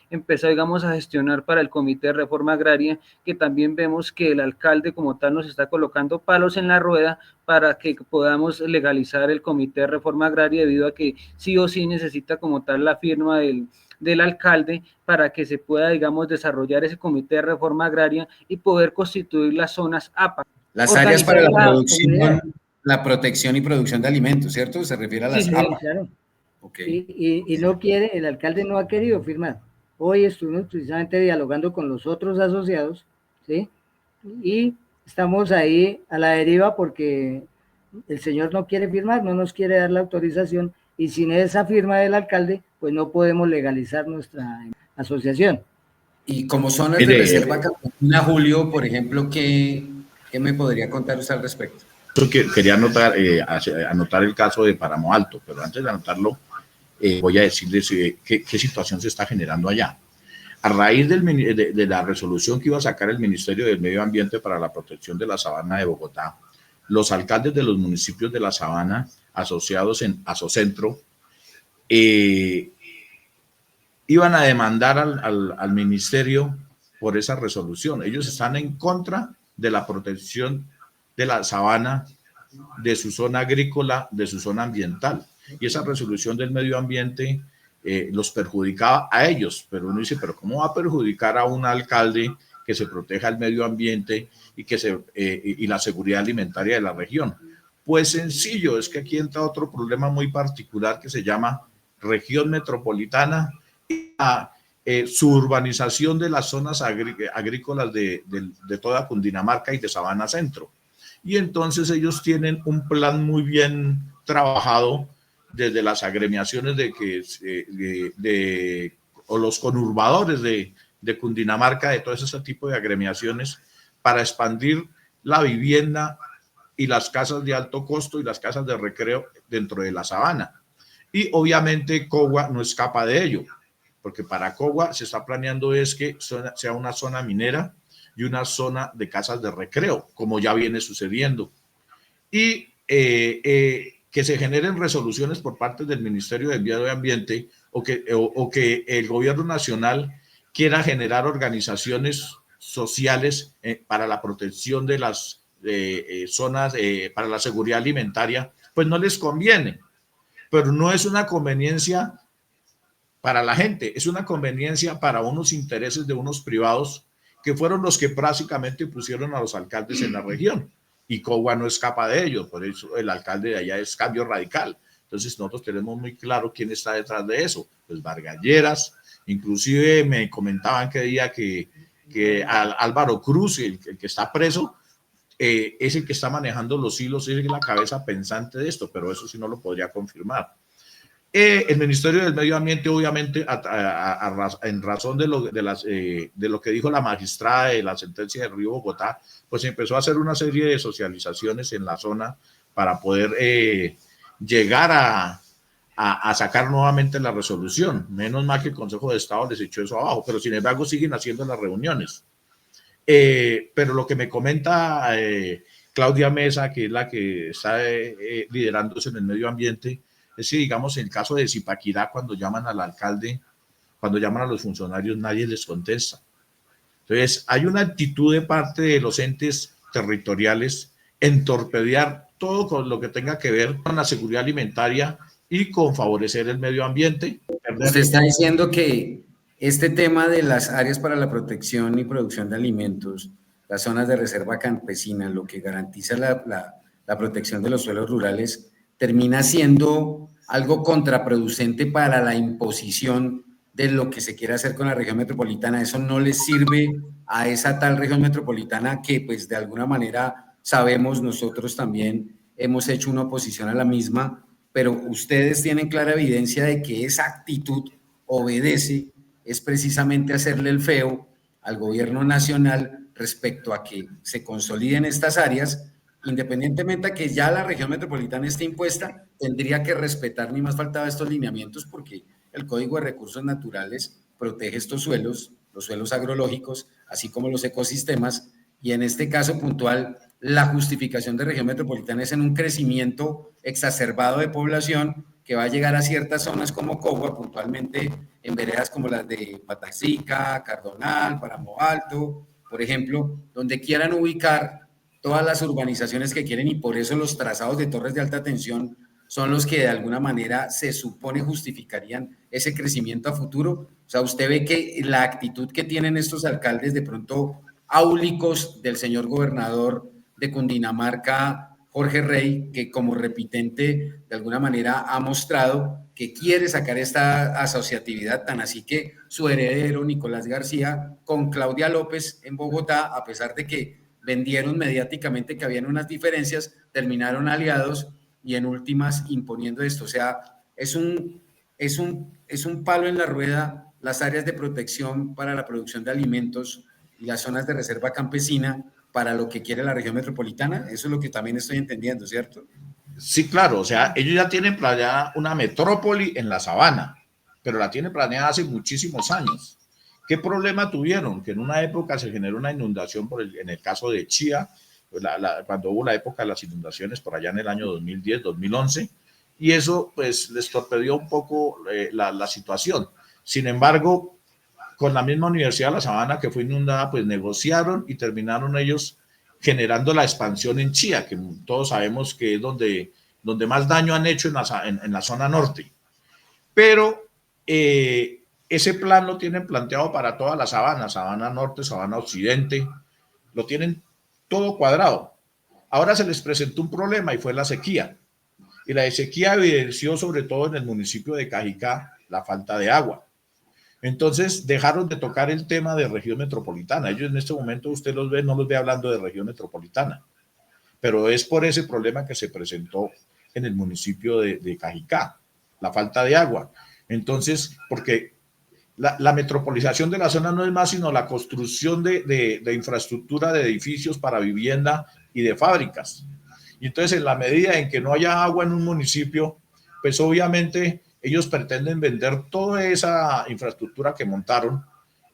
empezado, digamos, a gestionar para el Comité de Reforma Agraria, que también vemos que el alcalde como tal nos está colocando palos en la rueda para que podamos legalizar el Comité de Reforma Agraria, debido a que sí o sí necesita como tal la firma del alcalde para que se pueda, digamos, desarrollar ese Comité de Reforma Agraria y poder constituir las zonas APA. Las áreas para Organizar la la producción, la protección y producción de alimentos, ¿cierto? Se refiere a Sí, las sí, Sí, APA. claro. Ok. Y no quiere, el alcalde no ha querido firmar. Hoy estuvimos precisamente dialogando con los otros asociados, ¿sí? Y estamos ahí a la deriva porque el señor no quiere firmar, no nos quiere dar la autorización, y sin esa firma del alcalde, pues no podemos legalizar nuestra asociación. Y como zonas de Mire, reserva campesina, Julio, por ejemplo, ¿qué me podría contar usted al respecto? quería anotar el caso de Páramo Alto, pero antes de anotarlo, voy a decirles qué situación se está generando allá. A raíz de la resolución que iba a sacar el Ministerio del Medio Ambiente para la protección de la sabana de Bogotá, los alcaldes de los municipios de la sabana, asociados en Asocentro, iban a demandar al ministerio por esa resolución. Ellos están en contra de la protección de la sabana, de su zona agrícola, de su zona ambiental. Y esa resolución del medio ambiente los perjudicaba a ellos. Pero uno dice, ¿pero cómo va a perjudicar a un alcalde que se proteja el medio ambiente y la seguridad alimentaria de la región? Pues sencillo, es que aquí entra otro problema muy particular que se llama región metropolitana y su urbanización de las zonas agrícolas de toda Cundinamarca y de Sabana Centro. Y entonces ellos tienen un plan muy bien trabajado desde las agremiaciones o los conurbadores de Cundinamarca, de todo ese tipo de agremiaciones, para expandir la vivienda y las casas de alto costo y las casas de recreo dentro de la sabana. Y obviamente Cogua no escapa de ello, porque para Cogua se está planeando es que sea una zona minera y una zona de casas de recreo, como ya viene sucediendo. Y que se generen resoluciones por parte del Ministerio del Medio Ambiente o que el gobierno nacional quiera generar organizaciones sociales para la protección de las zonas, para la seguridad alimentaria, pues no les conviene, pero no es una conveniencia para la gente, es una conveniencia para unos intereses de unos privados que fueron los que prácticamente pusieron a los alcaldes en la región. Y Cogua no escapa de ellos, por eso el alcalde de allá es Cambio Radical. Entonces nosotros tenemos muy claro quién está detrás de eso. Pues Vargas Lleras, inclusive me comentaban que día que Álvaro Cruz, el que está preso, es el que está manejando los hilos, es la cabeza pensante de esto, pero eso sí no lo podría confirmar. El Ministerio del Medio Ambiente, obviamente, en razón de lo que dijo la magistrada de la sentencia de Río Bogotá, pues empezó a hacer una serie de socializaciones en la zona para poder llegar a sacar nuevamente la resolución. Menos mal que el Consejo de Estado les echó eso abajo, pero sin embargo siguen haciendo las reuniones. Pero lo que me comenta Claudia Mesa, que es la que está liderándose en el medio ambiente, es que, digamos, en el caso de Zipaquirá, cuando llaman al alcalde, cuando llaman a los funcionarios, nadie les contesta. Entonces, hay una actitud de parte de los entes territoriales en torpedear todo con lo que tenga que ver con la seguridad alimentaria y con favorecer el medio ambiente. Usted está diciendo que este tema de las áreas para la protección y producción de alimentos, las zonas de reserva campesina, lo que garantiza la protección de los suelos rurales, termina siendo algo contraproducente para la imposición de lo que se quiere hacer con la región metropolitana. Eso no les sirve a esa tal región metropolitana que, pues, de alguna manera sabemos, nosotros también hemos hecho una oposición a la misma, pero ustedes tienen clara evidencia de que esa actitud obedece, es precisamente hacerle el feo al gobierno nacional respecto a que se consoliden estas áreas. Independientemente de que ya la región metropolitana esté impuesta, tendría que respetar, ni más faltaba, estos lineamientos, porque el Código de Recursos Naturales protege estos suelos, los suelos agrológicos, así como los ecosistemas, y en este caso puntual, la justificación de región metropolitana es en un crecimiento exacerbado de población que va a llegar a ciertas zonas como Cogua, puntualmente en veredas como las de Pataxica, Cardonal, Páramo Alto, por ejemplo, donde quieran ubicar todas las urbanizaciones que quieren, y por eso los trazados de torres de alta tensión son los que de alguna manera se supone justificarían ese crecimiento a futuro. O sea, usted ve que la actitud que tienen estos alcaldes de pronto áulicos del señor gobernador de Cundinamarca, Jorge Rey, que como repitente de alguna manera ha mostrado que quiere sacar esta asociatividad, tan así que su heredero Nicolás García con Claudia López en Bogotá, a pesar de que vendieron mediáticamente que habían unas diferencias, terminaron aliados y en últimas imponiendo esto. O sea, es un palo en la rueda las áreas de protección para la producción de alimentos y las zonas de reserva campesina para lo que quiere la región metropolitana. Eso es lo que también estoy entendiendo, ¿cierto? Sí, claro, o sea, ellos ya tienen planeada una metrópoli en la sabana, pero la tienen planeada hace muchísimos años. ¿Qué problema tuvieron? Que en una época se generó una inundación en el caso de Chía, pues cuando hubo la época de las inundaciones por allá en el año 2010, 2011, y eso pues les torpedió un poco la situación. Sin embargo, con la misma Universidad de La Sabana que fue inundada, pues negociaron y terminaron ellos generando la expansión en Chía, que todos sabemos que es donde más daño han hecho en la zona norte. Pero ese plan lo tienen planteado para toda la sabana, sabana norte, sabana occidente, lo tienen todo cuadrado. Ahora se les presentó un problema y fue la sequía. Y la sequía evidenció sobre todo en el municipio de Cajicá la falta de agua. Entonces dejaron de tocar el tema de región metropolitana. Ellos en este momento, usted los ve, no los ve hablando de región metropolitana, pero es por ese problema que se presentó en el municipio de Cajicá, la falta de agua. Entonces, porque la metropolización de la zona no es más sino la construcción de infraestructura de edificios para vivienda y de fábricas. Y entonces, en la medida en que no haya agua en un municipio, pues obviamente ellos pretenden vender toda esa infraestructura que montaron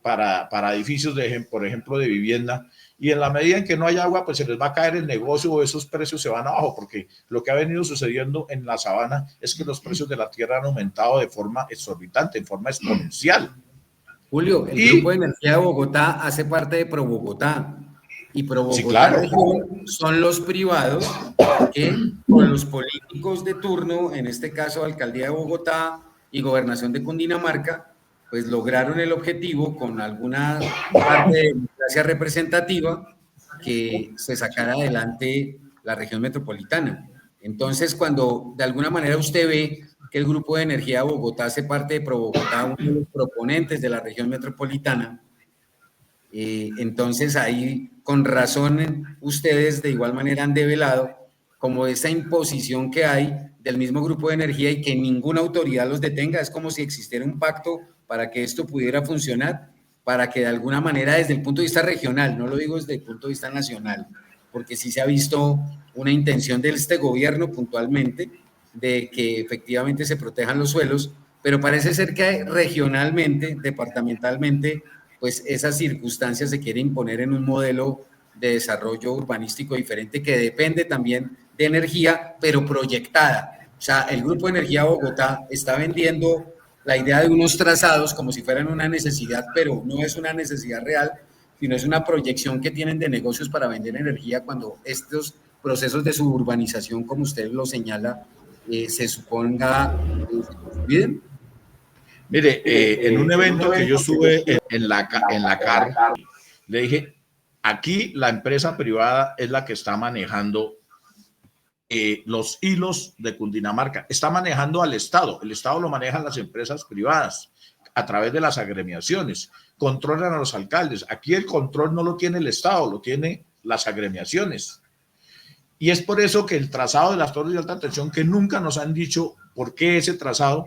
para edificios, por ejemplo, de vivienda, y en la medida en que no haya agua, pues se les va a caer el negocio o esos precios se van abajo, porque lo que ha venido sucediendo en la sabana es que los precios de la tierra han aumentado de forma exorbitante, en forma exponencial. Julio, el Grupo de Energía de Bogotá hace parte de Pro Bogotá, y Pro Bogotá, sí, claro, son los privados que con los políticos de turno, en este caso Alcaldía de Bogotá, y Gobernación de Cundinamarca, pues lograron el objetivo con alguna parte de democracia representativa que se sacara adelante la región metropolitana. Entonces, cuando de alguna manera usted ve que el Grupo de Energía de Bogotá hace parte de ProBogotá, uno de los proponentes de la región metropolitana, entonces ahí con razón ustedes de igual manera han develado como esa imposición que hay del mismo Grupo de Energía y que ninguna autoridad los detenga. Es como si existiera un pacto para que esto pudiera funcionar, para que de alguna manera desde el punto de vista regional, no lo digo desde el punto de vista nacional, porque sí se ha visto una intención de este gobierno puntualmente de que efectivamente se protejan los suelos, pero parece ser que regionalmente, departamentalmente, pues esas circunstancias se quiere imponer en un modelo de desarrollo urbanístico diferente que depende también de energía, pero proyectada. O sea, el Grupo de Energía Bogotá está vendiendo la idea de unos trazados como si fueran una necesidad, pero no es una necesidad real, sino es una proyección que tienen de negocios para vender energía cuando estos procesos de suburbanización, como usted lo señala, se suponga se construyen. Mire, en un evento que yo estuve en la CAR, le dije, aquí la empresa privada es la que está manejando los hilos de Cundinamarca, está manejando al Estado, el Estado lo manejan las empresas privadas a través de las agremiaciones, controlan a los alcaldes, aquí el control no lo tiene el Estado, lo tiene las agremiaciones. Y es por eso que el trazado de las torres de alta tensión, que nunca nos han dicho por qué ese trazado,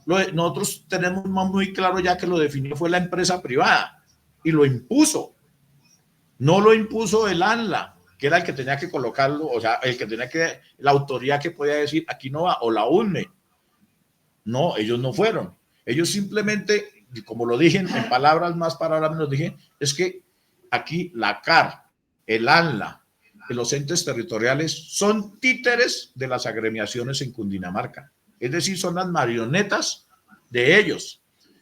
nosotros tenemos muy claro ya que lo definió fue la empresa privada y lo impuso. No lo impuso el ANLA, que era el que tenía que colocarlo, o sea, el que tenía que, la autoridad que podía decir aquí no va, o la UNME. No, ellos no fueron. Ellos simplemente, como lo dije en palabras más, palabras menos, dije, es que aquí la CAR, el ANLA, los entes territoriales son títeres de las agremiaciones en Cundinamarca. Es decir, son las marionetas de ellos.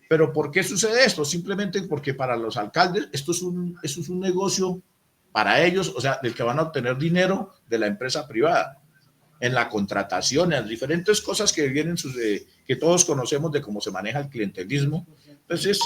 ¿Pero por qué sucede esto? Simplemente porque para los alcaldes esto es un negocio para ellos, o sea, del que van a obtener dinero de la empresa privada, en la contratación, en las diferentes cosas que vienen, que todos conocemos de cómo se maneja el clientelismo. Entonces,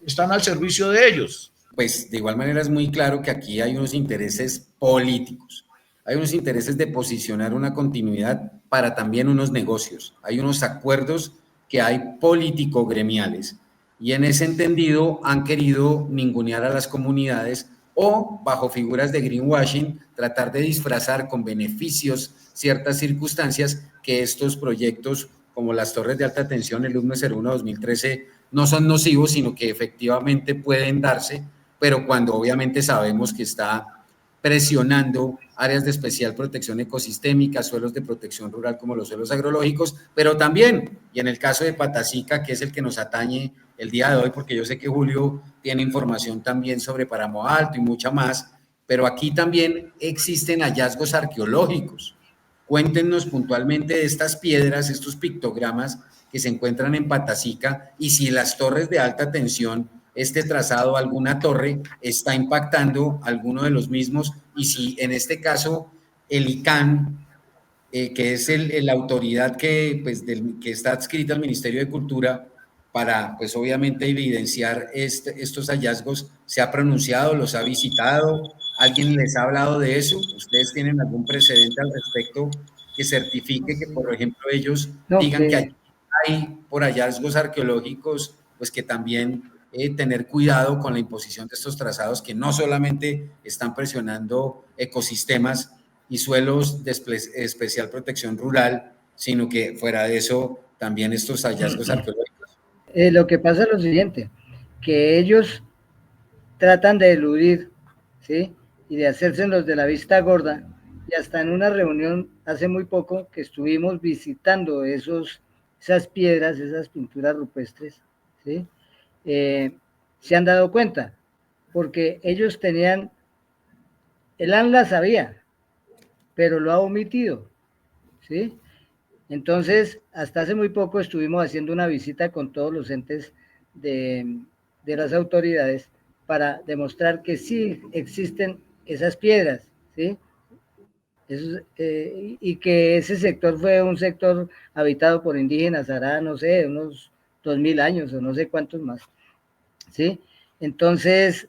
están al servicio de ellos. Pues de igual manera es muy claro que aquí hay unos intereses políticos, hay unos intereses de posicionar una continuidad para también unos negocios, hay unos acuerdos que hay político-gremiales y en ese entendido han querido ningunear a las comunidades o bajo figuras de greenwashing tratar de disfrazar con beneficios ciertas circunstancias que estos proyectos como las torres de alta tensión, el UME 01-2013, no son nocivos, sino que efectivamente pueden darse, pero cuando obviamente sabemos que está presionando áreas de especial protección ecosistémica, suelos de protección rural como los suelos agrológicos, pero también, y en el caso de Patacica, que es el que nos atañe el día de hoy, porque yo sé que Julio tiene información también sobre Páramo Alto y mucha más, pero aquí también existen hallazgos arqueológicos. Cuéntenos puntualmente de estas piedras, estos pictogramas que se encuentran en Patacica y si las torres de alta tensión, este trazado, alguna torre, está impactando alguno de los mismos y si en este caso el ICANN, que es la autoridad que, pues, que está adscrita al Ministerio de Cultura para, pues obviamente, evidenciar estos hallazgos, se ha pronunciado, los ha visitado, ¿alguien les ha hablado de eso? ¿Ustedes tienen algún precedente al respecto que certifique que, por ejemplo, ellos digan que hay por hallazgos arqueológicos, pues que también tener cuidado con la imposición de estos trazados que no solamente están presionando ecosistemas y suelos de especial protección rural, sino que fuera de eso también estos hallazgos arqueológicos? Lo que pasa es lo siguiente, que ellos tratan de eludir, ¿sí? Y de hacerse los de la vista gorda, y hasta en una reunión hace muy poco que estuvimos visitando esas piedras, esas pinturas rupestres, ¿sí? Se han dado cuenta, porque ellos tenían, el ANLA sabía, pero lo ha omitido, ¿sí? Entonces, hasta hace muy poco estuvimos haciendo una visita con todos los entes de las autoridades para demostrar que sí existen esas piedras, ¿sí? Y que ese sector fue un sector habitado por indígenas hará, no sé, unos 2000 años o no sé cuántos más, ¿sí? Entonces,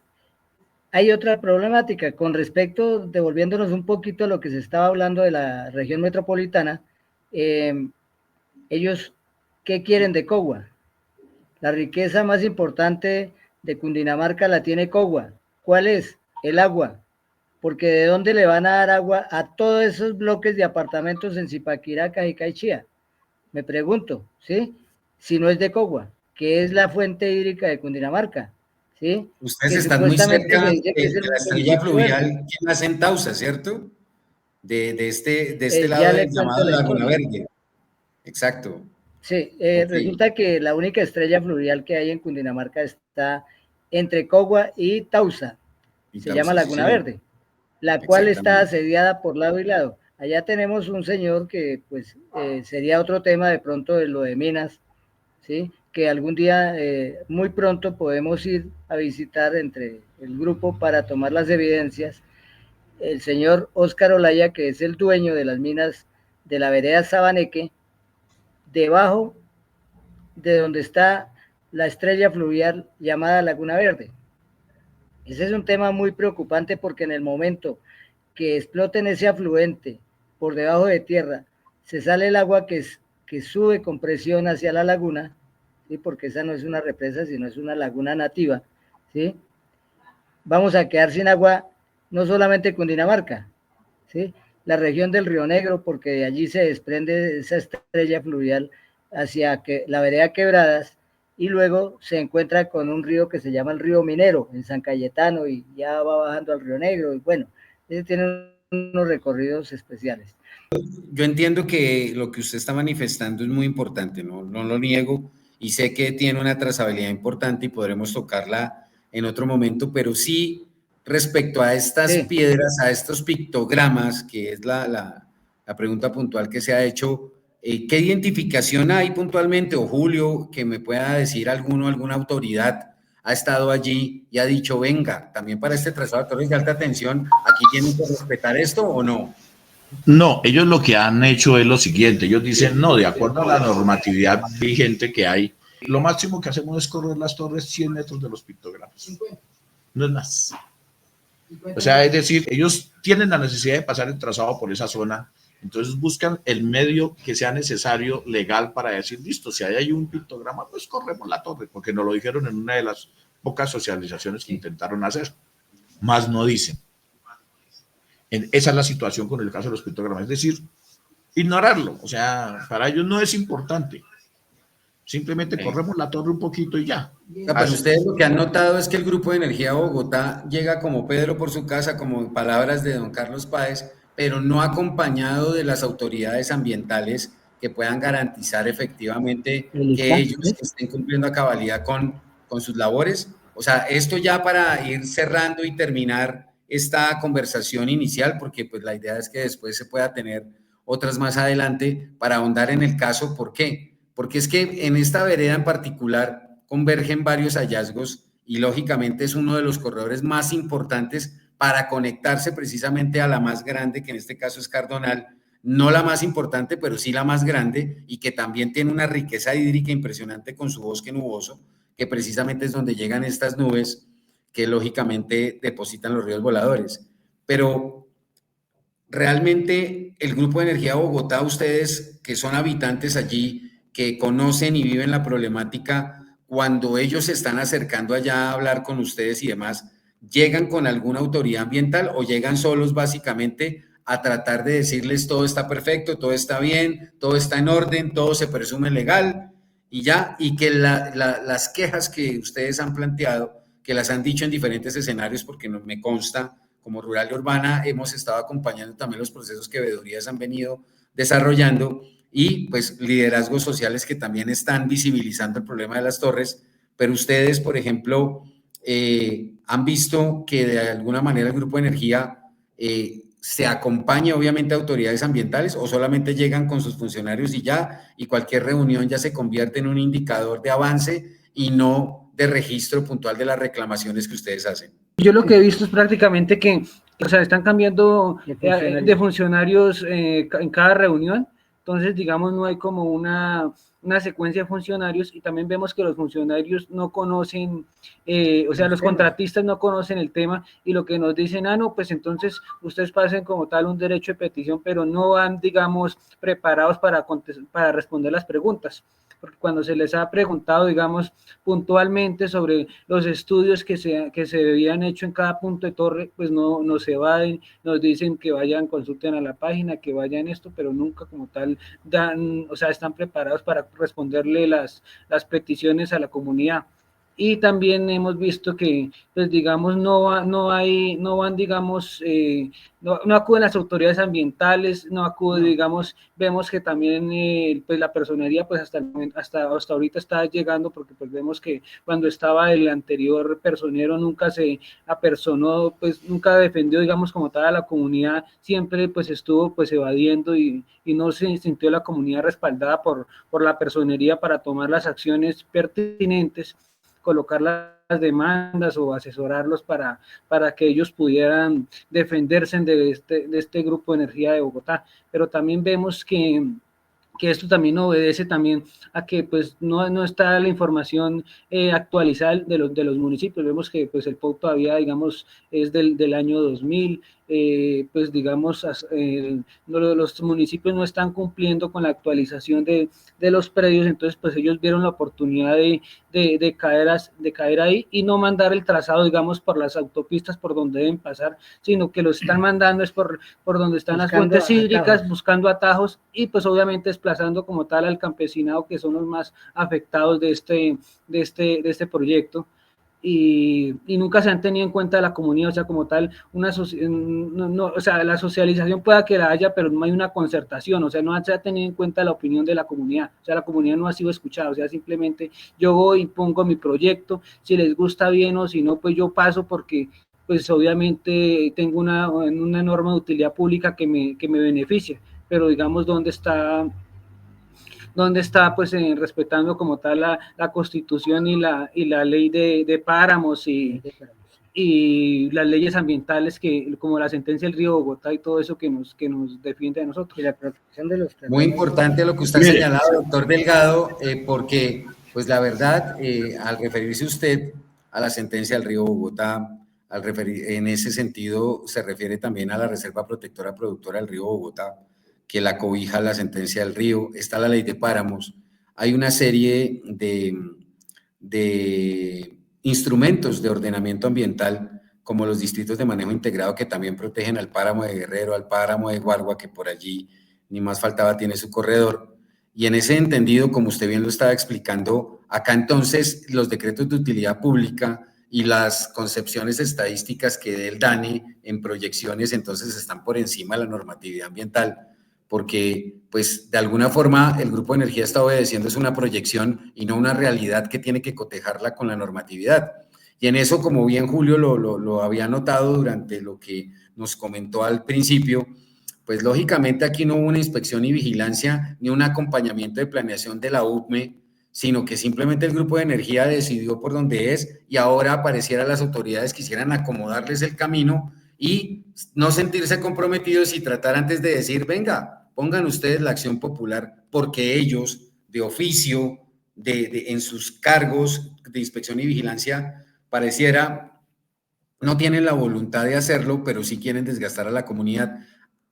hay otra problemática con respecto, devolviéndonos un poquito a lo que se estaba hablando de la región metropolitana, ellos, ¿qué quieren de Cogua? La riqueza más importante de Cundinamarca la tiene Cogua. ¿Cuál es? El agua. Porque ¿de dónde le van a dar agua a todos esos bloques de apartamentos en Zipaquirá, Cajicá y Chía? Me pregunto, ¿sí? Si no es de Cogua, que es la fuente hídrica de Cundinamarca, ¿sí? Ustedes Que están muy supuestamente se cerca dice que es de el la estrella pacto fluvial verde. que nace en Tausa, ¿cierto? De este Ya lado le cuento llamado la Laguna historia. Verde. Exacto. Sí, Ok. resulta que la única estrella fluvial que hay en Cundinamarca está entre Cogua y Tausa, Y se llama Tausa, sí, Laguna señor. Verde, la cual está Exactamente. asediada por lado y lado. Allá tenemos un señor que pues sería otro tema de pronto de lo de minas, ¿sí? Que algún día muy pronto podemos ir a visitar entre el grupo para tomar las evidencias. El señor Óscar Olaya, que es el dueño de las minas de la vereda Sabaneque, debajo de donde está la estrella fluvial llamada Laguna Verde. Ese es un tema muy preocupante porque en el momento que exploten ese afluente por debajo de tierra, se sale el agua que sube con presión hacia la laguna, ¿sí? Porque esa no es una represa, sino es una laguna nativa, ¿sí? Vamos a quedar sin agua no solamente Cundinamarca, ¿sí? La región del Río Negro, porque de allí se desprende esa estrella fluvial hacia la vereda Quebradas, y luego se encuentra con un río que se llama el río Minero, en San Cayetano, y ya va bajando al Río Negro, y bueno, ese tiene unos recorridos especiales. Yo entiendo que lo que usted está manifestando es muy importante, no lo niego, y sé que tiene una trazabilidad importante y podremos tocarla en otro momento, pero sí respecto a estas Sí, piedras, a estos pictogramas, que es la pregunta puntual que se ha hecho, ¿qué identificación hay puntualmente? O Julio, que me pueda decir alguna autoridad ha estado allí y ha dicho, venga, también para este trazado de torres de alta tensión, ¿aquí tienen que respetar esto o no? No, ellos lo que han hecho es lo siguiente, ellos dicen, no, de acuerdo a la normatividad vigente que hay, lo máximo que hacemos es correr las torres 100 metros de los pictogramas, no es más. O sea, es decir, ellos tienen la necesidad de pasar el trazado por esa zona, entonces buscan el medio que sea necesario legal para decir, listo, si hay un pictograma, pues corremos la torre, porque nos lo dijeron en una de las pocas socializaciones que intentaron hacer, más no dicen. Esa es la situación con el caso de los pictogramas, es decir, ignorarlo, o sea, para ellos no es importante, simplemente corremos la torre un poquito y ya. No, pero ustedes lo que han notado es que el Grupo de Energía Bogotá llega como Pedro por su casa, como en palabras de don Carlos Páez, pero no acompañado de las autoridades ambientales que puedan garantizar efectivamente el que ISCA, ellos ¿sí? estén cumpliendo a cabalidad con sus labores. O sea, esto ya para ir cerrando y terminar esta conversación inicial, porque pues la idea es que después se pueda tener otras más adelante para ahondar en el caso. ¿Por qué? Porque es que en esta vereda en particular convergen varios hallazgos y lógicamente es uno de los corredores más importantes para conectarse precisamente a la más grande, que en este caso es Cardonal, no la más importante, pero sí la más grande y que también tiene una riqueza hídrica impresionante con su bosque nuboso, que precisamente es donde llegan estas nubes que lógicamente depositan los ríos voladores. Pero realmente el Grupo de Energía Bogotá, ustedes que son habitantes allí, que conocen y viven la problemática, cuando ellos se están acercando allá a hablar con ustedes y demás, ¿llegan con alguna autoridad ambiental o llegan solos básicamente a tratar de decirles todo está perfecto, todo está bien, todo está en orden, todo se presume legal y ya, y que las quejas que ustedes han planteado, que las han dicho en diferentes escenarios, porque no, me consta, como Rural y Urbana hemos estado acompañando también los procesos que veedurías han venido desarrollando y pues liderazgos sociales que también están visibilizando el problema de las torres, pero ustedes, por ejemplo, han visto que de alguna manera el Grupo de Energía se acompaña obviamente a autoridades ambientales o solamente llegan con sus funcionarios y ya, y cualquier reunión ya se convierte en un indicador de avance y no de registro puntual de las reclamaciones que ustedes hacen. Yo lo que he visto es prácticamente que O sea, están cambiando de funcionarios en cada reunión. Entonces, digamos, no hay como una secuencia de funcionarios, y también vemos que los funcionarios no conocen, o sea, los contratistas no conocen el tema, y lo que nos dicen, no, pues entonces ustedes pasen como tal un derecho de petición, pero no van, digamos, preparados para responder las preguntas. Porque cuando se les ha preguntado, digamos, puntualmente sobre los estudios que se habían hecho en cada punto de torre, pues no se evaden, nos dicen que vayan, consulten a la página, que vayan esto, pero nunca como tal dan, o sea, están preparados para responderle las peticiones a la comunidad. Y también hemos visto que, pues digamos, no van, digamos, no acuden las autoridades ambientales, no acuden, digamos, vemos que también pues la personería, pues hasta ahorita está llegando, porque pues vemos que cuando estaba el anterior personero nunca se apersonó, pues nunca defendió, digamos, como tal a la comunidad, siempre pues estuvo pues evadiendo, y no se sintió la comunidad respaldada por la personería para tomar las acciones pertinentes, colocar las demandas o asesorarlos para que ellos pudieran defenderse de este grupo de energía de Bogotá. Pero también vemos que esto también obedece también a que pues no está la información actualizada de los municipios. Vemos que pues el POU todavía, digamos, es del año 2000, pues digamos, los municipios no están cumpliendo con la actualización de los predios, entonces pues ellos vieron la oportunidad de caer ahí y no mandar el trazado, digamos, por las autopistas por donde deben pasar, sino que los están mandando es por donde están las fuentes hídricas, buscando atajos, y pues obviamente desplazando como tal al campesinado, que son los más afectados de este proyecto. Y nunca se han tenido en cuenta la comunidad, o sea, como tal, o sea, la socialización pueda que la haya, pero no hay una concertación, o sea, no se ha tenido en cuenta la opinión de la comunidad, o sea, la comunidad no ha sido escuchada, o sea, simplemente yo voy y pongo mi proyecto, si les gusta bien, o si no, pues yo paso, porque pues obviamente tengo una norma de utilidad pública que me beneficia, pero digamos, ¿dónde está pues respetando como tal la Constitución y la ley de páramos y las leyes ambientales, que como la sentencia del Río Bogotá y todo eso que nos defiende a nosotros? Y la protección de los Muy importante lo que usted ha señalado, doctor Delgado, porque pues la verdad, al referirse usted a la sentencia del Río Bogotá, en ese sentido se refiere también a la Reserva Protectora Productora del Río Bogotá, que la cobija la sentencia del Río, está la ley de páramos, hay una serie de instrumentos de ordenamiento ambiental, como los distritos de manejo integrado, que también protegen al páramo de Guerrero, al páramo de Guargua, que por allí ni más faltaba tiene su corredor. Y en ese entendido, como usted bien lo estaba explicando, acá entonces los decretos de utilidad pública y las concepciones estadísticas que dé el DANE en proyecciones entonces están por encima de la normatividad ambiental, porque pues de alguna forma el Grupo de Energía está obedeciendo es una proyección y no una realidad que tiene que cotejarla con la normatividad. Y en eso, como bien Julio lo había notado durante lo que nos comentó al principio, pues lógicamente aquí no hubo una inspección y vigilancia ni un acompañamiento de planeación de la UPME, sino que simplemente el Grupo de Energía decidió por dónde es, y ahora pareciera las autoridades quisieran acomodarles el camino y no sentirse comprometidos y tratar antes de decir, venga, pongan ustedes la acción popular, porque ellos de oficio, en sus cargos de inspección y vigilancia, pareciera no tienen la voluntad de hacerlo, pero sí quieren desgastar a la comunidad.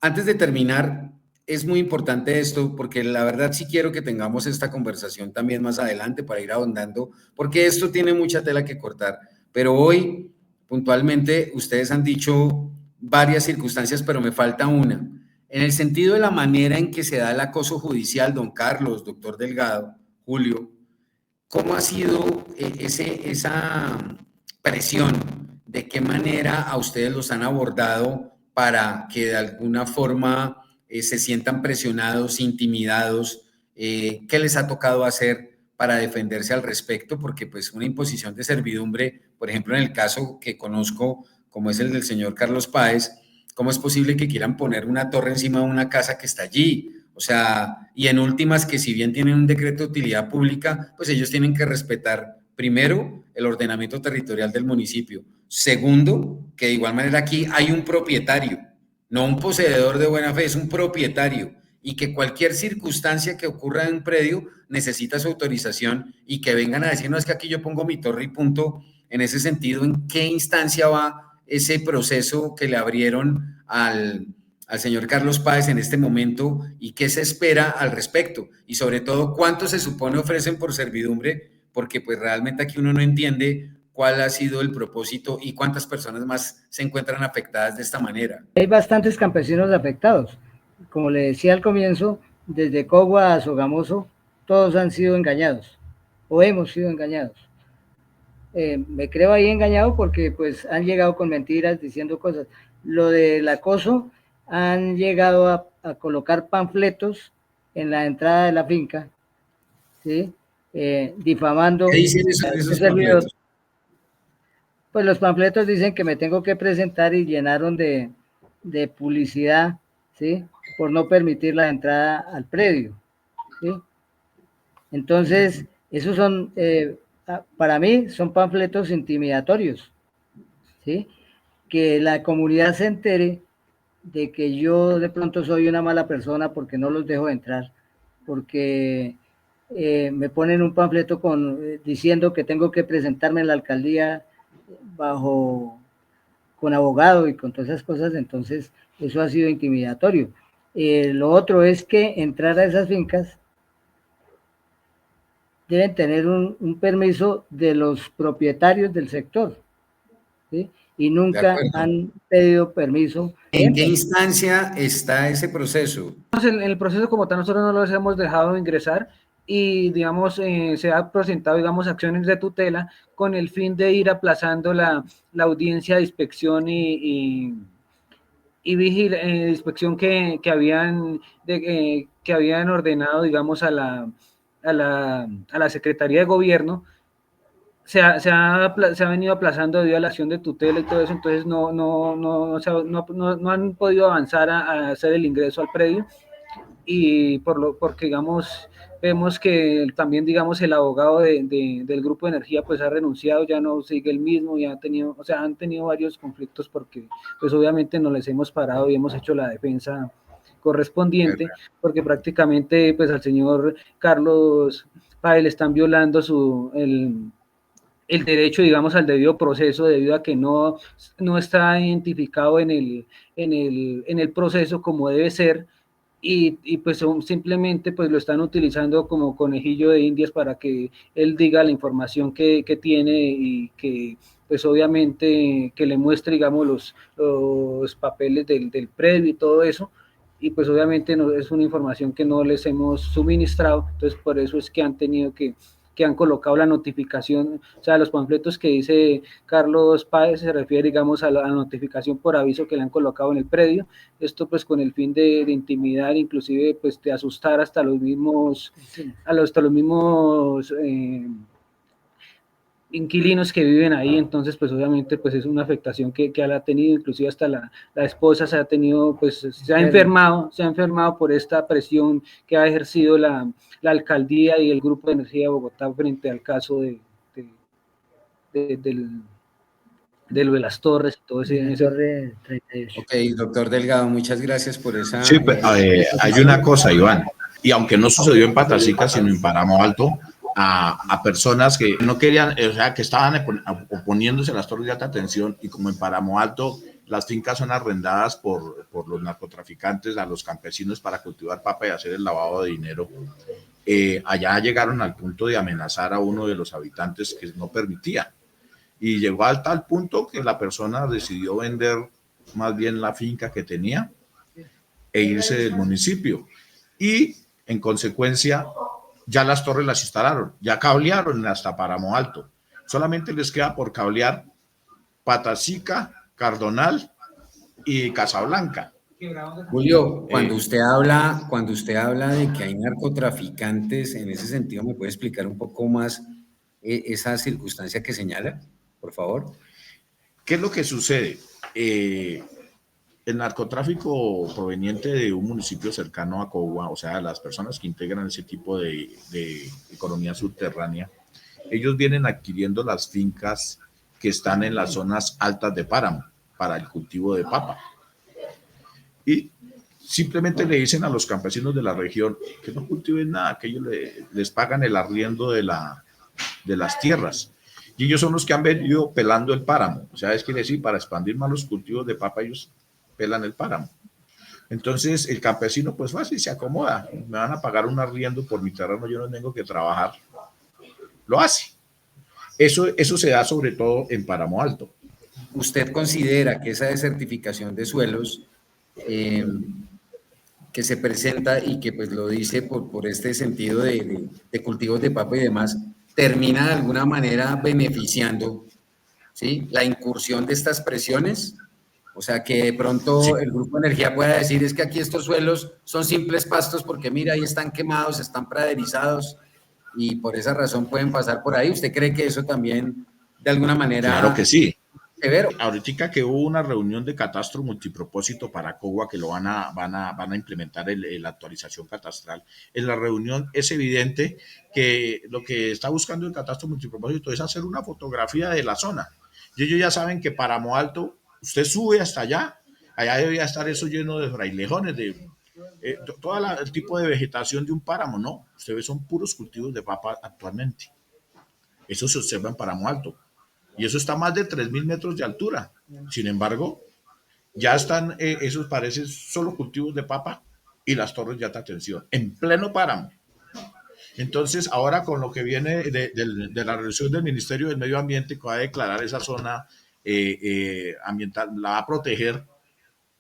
Antes de terminar, es muy importante esto, porque la verdad sí quiero que tengamos esta conversación también más adelante para ir ahondando, porque esto tiene mucha tela que cortar, pero hoy puntualmente ustedes han dicho varias circunstancias, pero me falta una. En el sentido de la manera en que se da el acoso judicial, don Carlos, doctor Delgado, Julio, ¿cómo ha sido esa presión? ¿De qué manera a ustedes los han abordado para que de alguna forma se sientan presionados, intimidados? ¿Qué les ha tocado hacer para defenderse al respecto? Porque pues una imposición de servidumbre, por ejemplo, en el caso que conozco, como es el del señor Carlos Páez, ¿cómo es posible que quieran poner una torre encima de una casa que está allí? O sea, y en últimas, que si bien tienen un decreto de utilidad pública, pues ellos tienen que respetar primero, el ordenamiento territorial del municipio. Segundo, que de igual manera aquí hay un propietario, no un poseedor de buena fe, es un propietario, y que cualquier circunstancia que ocurra en un predio necesita su autorización y que vengan a decir, no, es que aquí yo pongo mi torre y punto. En ese sentido, ¿en qué instancia va ese proceso que le abrieron al señor Carlos Páez en este momento y qué se espera al respecto? Y sobre todo, ¿cuánto se supone ofrecen por servidumbre? Porque pues realmente aquí uno no entiende cuál ha sido el propósito y cuántas personas más se encuentran afectadas de esta manera. Hay bastantes campesinos afectados. Como le decía al comienzo, desde Cogua a Sogamoso, todos han sido engañados o hemos sido engañados. Me creo ahí engañado porque pues han llegado con mentiras diciendo cosas. Lo del acoso, han llegado a colocar panfletos en la entrada de la finca, ¿sí? Difamando. ¿Qué dicen esos panfletos? Pues los panfletos dicen que me tengo que presentar y llenaron de publicidad, ¿sí? Por no permitir la entrada al predio, ¿sí? Entonces, esos son, para mí, son panfletos intimidatorios, ¿sí? Que la comunidad se entere de que yo de pronto soy una mala persona porque no los dejo entrar, porque me ponen un panfleto diciendo que tengo que presentarme en la alcaldía con abogado y con todas esas cosas. Entonces eso ha sido intimidatorio. Lo otro es que entrar a esas fincas deben tener un permiso de los propietarios del sector, ¿sí? Y nunca han pedido permiso. ¿En qué instancia está ese proceso? En el proceso como tal nosotros no los hemos dejado ingresar y digamos se ha presentado digamos acciones de tutela con el fin de ir aplazando la audiencia de inspección y inspección que habían ordenado digamos a la Secretaría de Gobierno. Se ha venido aplazando debido a la acción de tutela y todo eso, entonces no han podido avanzar a hacer el ingreso al predio, y porque digamos vemos que también digamos el abogado del grupo de energía pues ha renunciado, ya no sigue el mismo, ya han tenido varios conflictos porque pues obviamente no les hemos parado y hemos hecho la defensa correspondiente, porque prácticamente pues al señor Carlos Páez le están violando el derecho, digamos, al debido proceso, debido a que no está identificado en el proceso como debe ser, y pues simplemente pues lo están utilizando como conejillo de indias para que él diga la información que tiene y que pues obviamente que le muestre, digamos, los papeles del predio y todo eso, y pues obviamente no, es una información que no les hemos suministrado, entonces por eso es que han tenido que han colocado la notificación, o sea, los panfletos que dice Carlos Páez se refiere, digamos, a la notificación por aviso que le han colocado en el predio, esto pues con el fin de intimidar, inclusive pues de asustar hasta los mismos, inquilinos que viven ahí. Entonces pues obviamente pues es una afectación que ha tenido, inclusive hasta la esposa se ha tenido, pues se ha enfermado por esta presión que ha ejercido la alcaldía y el Grupo de Energía de Bogotá frente al caso de lo de las torres y todo ese. Torre 38. Ok, doctor Delgado, muchas gracias por esa... Sí, pues, hay una cosa, Iván, y aunque no sucedió en Patacica, sino en Páramo Alto, a personas que no querían, o sea, que estaban oponiéndose a las torres de alta tensión, y como en Páramo Alto las fincas son arrendadas por los narcotraficantes a los campesinos para cultivar papa y hacer el lavado de dinero, allá llegaron al punto de amenazar a uno de los habitantes que no permitía, y llegó a tal punto que la persona decidió vender más bien la finca que tenía e irse del municipio, y en consecuencia ya las torres las instalaron, ya cablearon hasta Páramo Alto, solamente les queda por cablear Patacica, Cardonal y Casablanca. Julio, cuando usted habla de que hay narcotraficantes, en ese sentido, ¿me puede explicar un poco más esa circunstancia que señala, por favor? ¿Qué es lo que sucede? El narcotráfico proveniente de un municipio cercano a Cogua, o sea, las personas que integran ese tipo de economía subterránea, ellos vienen adquiriendo las fincas que están en las zonas altas de páramo para el cultivo de papa. Y simplemente le dicen a los campesinos de la región que no cultiven nada, que ellos les pagan el arriendo de las tierras. Y ellos son los que han venido pelando el páramo. O sea, es quiere decir, para expandir más los cultivos de papa, ellos pelan el páramo. Entonces, el campesino, pues fácil, se acomoda. Me van a pagar un arriendo por mi terreno, yo no tengo que trabajar. Lo hace. Eso se da sobre todo en Páramo Alto. ¿Usted considera que esa desertificación de suelos que se presenta y que pues lo dice por este sentido de cultivos de papa y demás, termina de alguna manera beneficiando, ¿sí?, la incursión de estas presiones? O sea, que de pronto Sí. el Grupo Energía pueda decir es que aquí estos suelos son simples pastos porque mira, ahí están quemados, están praderizados y por esa razón pueden pasar por ahí. ¿Usted cree que eso también de alguna Claro manera que sí. severo? Ahorita que hubo una reunión de catastro multipropósito para Cogua, que lo van a implementar la actualización catastral, en la reunión es evidente que lo que está buscando el catastro multipropósito es hacer una fotografía de la zona. Y ellos ya saben que Páramo Alto, usted sube hasta allá debía estar eso lleno de frailejones, de todo el tipo de vegetación de un páramo, no, usted ve son puros cultivos de papa actualmente. Eso se observa en Páramo Alto. Y eso está a más de 3.000 metros de altura. Sin embargo, ya están, esos parecen solo cultivos de papa y las torres de alta tensión, en pleno páramo. Entonces, ahora con lo que viene de la resolución del Ministerio del Medio Ambiente, que va a declarar esa zona ambiental, la va a proteger,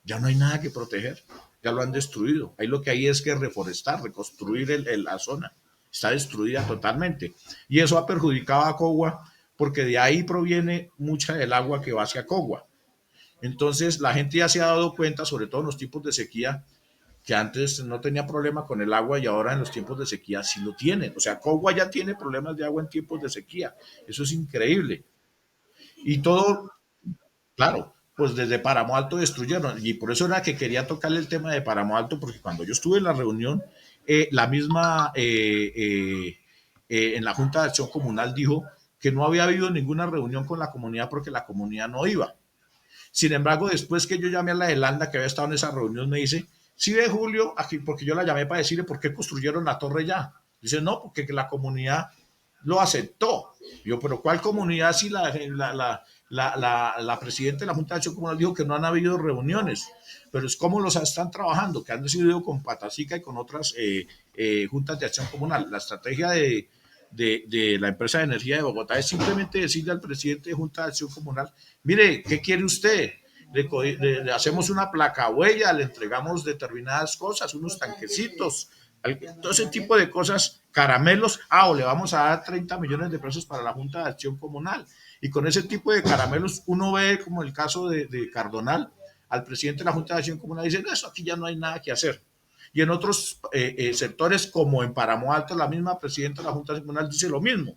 ya no hay nada que proteger, ya lo han destruido. Ahí lo que hay es que reforestar, reconstruir la zona. Está destruida totalmente. Y eso ha perjudicado a Cogua, porque de ahí proviene mucha del agua que va hacia Cogua. Entonces, la gente ya se ha dado cuenta, sobre todo en los tiempos de sequía, que antes no tenía problema con el agua y ahora en los tiempos de sequía sí lo tienen. O sea, Cogua ya tiene problemas de agua en tiempos de sequía. Eso es increíble. Y todo, claro, pues desde Páramo Alto destruyeron. Y por eso era que quería tocarle el tema de Páramo Alto, porque cuando yo estuve en la reunión, la misma en la Junta de Acción Comunal dijo que no había habido ninguna reunión con la comunidad porque la comunidad no iba. Sin embargo, después que yo llamé a la de Landa, que había estado en esa reunión, me dice, sí ve Julio, aquí, porque yo la llamé para decirle por qué construyeron la torre ya. Dice, no, porque la comunidad lo aceptó. Yo, pero ¿cuál comunidad si la presidenta de la Junta de Acción Comunal dijo que no han habido reuniones? Pero es como los están trabajando, que han decidido con Patacica y con otras juntas de acción comunal. La estrategia de la empresa de energía de Bogotá es simplemente decirle al presidente de Junta de Acción Comunal, mire, ¿qué quiere usted? Le hacemos una placa huella, le entregamos determinadas cosas, unos tanquecitos, todo ese tipo de cosas, caramelos, o le vamos a dar 30 millones de pesos para la Junta de Acción Comunal. Y con ese tipo de caramelos uno ve, como el caso de Cardonal, al presidente de la Junta de Acción Comunal dice, no, eso aquí ya no hay nada que hacer. Y en otros sectores, como en Páramo Alto, la misma presidenta de la Junta de Acción Comunal dice lo mismo.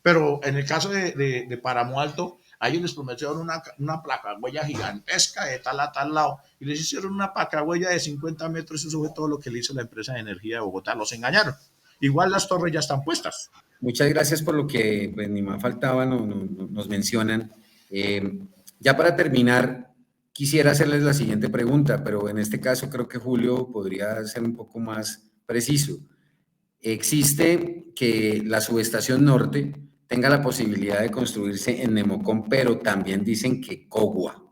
Pero en el caso de Páramo Alto, a ellos les prometieron una placa huella gigantesca de tal a tal lado y les hicieron una placa huella de 50 metros. Eso fue todo lo que le hizo la empresa de energía de Bogotá. Los engañaron. Igual las torres ya están puestas. Muchas gracias por lo que pues, ni más faltaba, nos mencionan. Ya para terminar, quisiera hacerles la siguiente pregunta, pero en este caso creo que Julio podría ser un poco más preciso. Existe que la subestación norte tenga la posibilidad de construirse en Nemocón, pero también dicen que Cogua.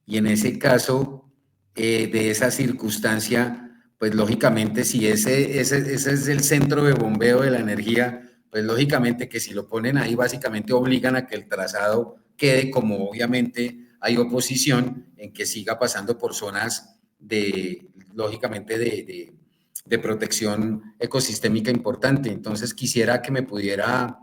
Y en ese caso, de esa circunstancia, pues lógicamente si ese es el centro de bombeo de la energía, pues lógicamente que si lo ponen ahí, básicamente obligan a que el trazado quede como obviamente hay oposición en que siga pasando por zonas lógicamente, de protección ecosistémica importante. Entonces quisiera que me pudiera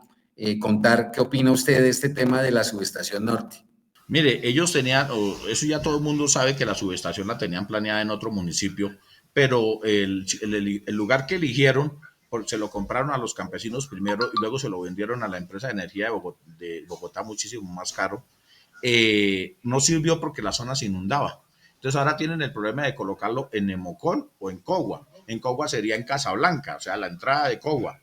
contar qué opina usted de este tema de la subestación norte. Mire, ellos tenían, eso ya todo el mundo sabe que la subestación la tenían planeada en otro municipio, pero el lugar que eligieron se lo compraron a los campesinos primero y luego se lo vendieron a la empresa de energía de Bogotá muchísimo más caro. No sirvió porque la zona se inundaba. Entonces ahora tienen el problema de colocarlo en Nemocón o en Cogua. En Cogua sería en Casablanca, o sea, la entrada de Cogua.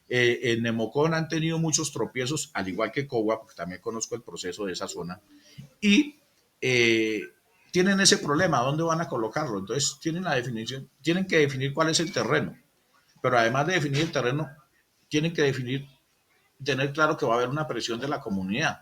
En Nemocón han tenido muchos tropiezos, al igual que Cogua, porque también conozco el proceso de esa zona, y tienen ese problema, ¿dónde van a colocarlo? Entonces tienen la definición, tienen que definir cuál es el terreno, pero además de definir el terreno, tienen que definir, tener claro que va a haber una presión de la comunidad.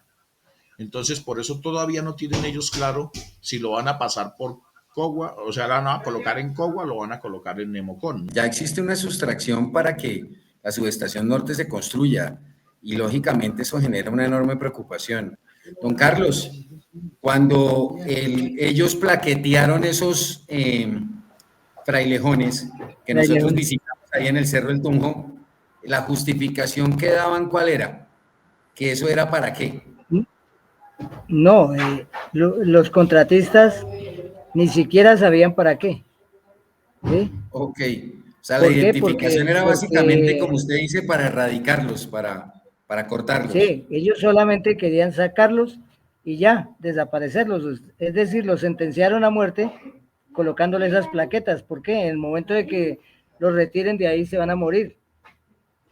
Entonces, por eso todavía no tienen ellos claro si lo van a pasar por Cogua, o sea, lo van a colocar en Cogua o lo van a colocar en Nemocón. Ya existe una sustracción para que la subestación norte se construya y lógicamente eso genera una enorme preocupación. Don Carlos, cuando ellos plaquetearon esos frailejones que nosotros visitamos ahí en el Cerro del Tunjo, la justificación que daban, ¿cuál era? ¿Que eso era para qué? No, los contratistas ni siquiera sabían para qué. ¿Sí? Ok, o sea, la identificación era básicamente, como usted dice, para erradicarlos, para cortarlos. Sí, ellos solamente querían sacarlos y ya, desaparecerlos. Es decir, los sentenciaron a muerte colocándole esas plaquetas. ¿Por qué? En el momento de que los retiren de ahí se van a morir.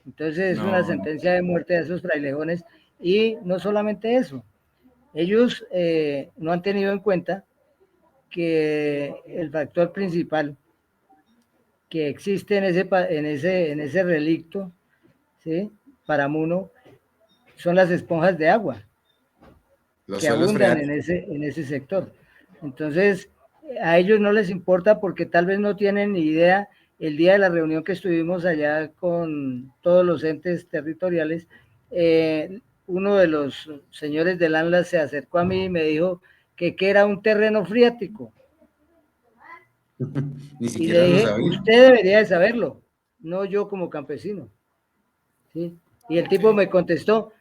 Entonces es una sentencia de muerte a esos frailejones. Y no solamente eso, ellos no han tenido en cuenta que el factor principal que existe en ese relicto, ¿sí? Paramuno, son las esponjas de agua que abundan en ese sector. Entonces, a ellos no les importa porque tal vez no tienen ni idea. El día de la reunión que estuvimos allá con todos los entes territoriales, uno de los señores del ANLA se acercó a mí y me dijo que era un terreno friático. Ni siquiera y le dije, lo sabía. Usted debería de saberlo, no yo como campesino. ¿Sí? Y el tipo me contestó,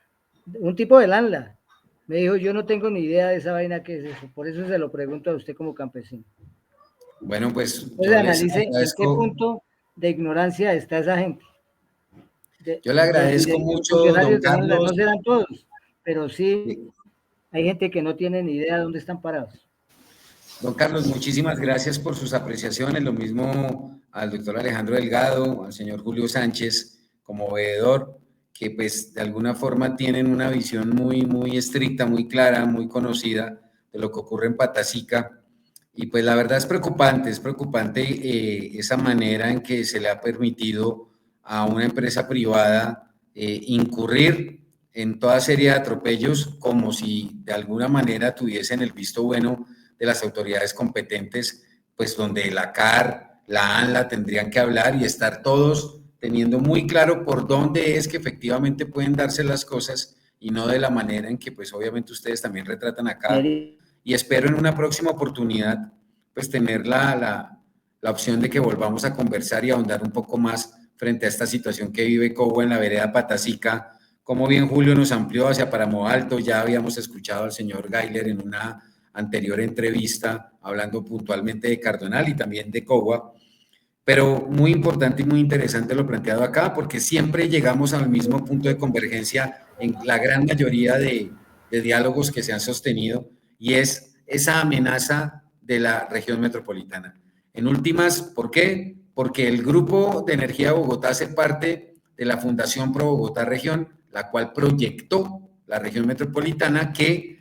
un tipo del ANLA, me dijo, yo no tengo ni idea de esa vaina que es eso, por eso se lo pregunto a usted como campesino. Bueno, pues entonces analice en qué punto de ignorancia está esa gente. Yo le agradezco mucho, don Carlos. No serán todos, pero sí hay gente que no tiene ni idea de dónde están parados. Don Carlos, muchísimas gracias por sus apreciaciones. Lo mismo al doctor Alejandro Delgado, al señor Julio Sánchez, como veedor, que pues de alguna forma tienen una visión muy estricta, muy clara, muy conocida de lo que ocurre en Patacica. Y pues la verdad es preocupante esa manera en que se le ha permitido a una empresa privada incurrir en toda serie de atropellos como si de alguna manera tuviesen el visto bueno de las autoridades competentes, pues donde la CAR, la ANLA tendrían que hablar y estar todos teniendo muy claro por dónde es que efectivamente pueden darse las cosas y no de la manera en que pues obviamente ustedes también retratan acá. Y espero en una próxima oportunidad pues tener la opción de que volvamos a conversar y ahondar un poco más frente a esta situación que vive Cogua en la vereda Patacica. Como bien Julio nos amplió hacia Páramo Alto, ya habíamos escuchado al señor Gailer en una anterior entrevista hablando puntualmente de Cardonal y también de Cogua, pero muy importante y muy interesante lo planteado acá porque siempre llegamos al mismo punto de convergencia en la gran mayoría de diálogos que se han sostenido y es esa amenaza de la región metropolitana. En últimas, ¿por qué? Porque el Grupo de Energía Bogotá hace parte de la Fundación Pro Bogotá Región, la cual proyectó la región metropolitana que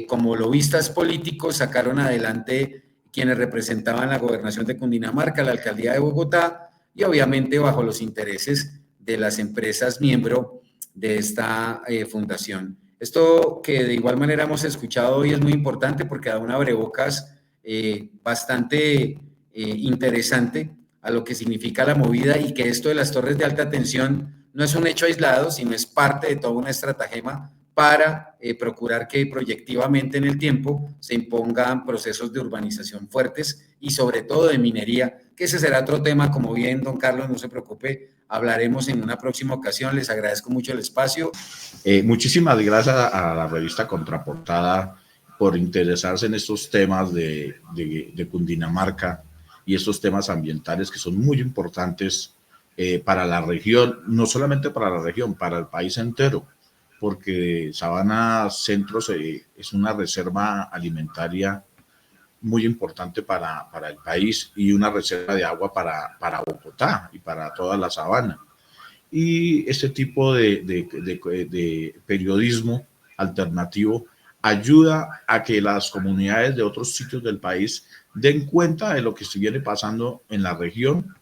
como lobistas políticos sacaron adelante quienes representaban la gobernación de Cundinamarca, la alcaldía de Bogotá y obviamente bajo los intereses de las empresas miembro de esta fundación. Esto que de igual manera hemos escuchado hoy es muy importante porque da un abrebocas bastante interesante a lo que significa la movida y que esto de las torres de alta tensión no es un hecho aislado, sino es parte de toda una estratagema para procurar que proyectivamente en el tiempo se impongan procesos de urbanización fuertes y sobre todo de minería, que ese será otro tema, como bien don Carlos, no se preocupe, hablaremos en una próxima ocasión. Les agradezco mucho el espacio. Muchísimas gracias a la revista Contraportada por interesarse en estos temas de Cundinamarca y estos temas ambientales que son muy importantes para la región, no solamente para la región, para el país entero, porque Sabana Centro es una reserva alimentaria muy importante para el país y una reserva de agua para Bogotá y para toda la sabana. y este tipo de periodismo alternativo ayuda a que las comunidades de otros sitios del país den cuenta de lo que se viene pasando en la región,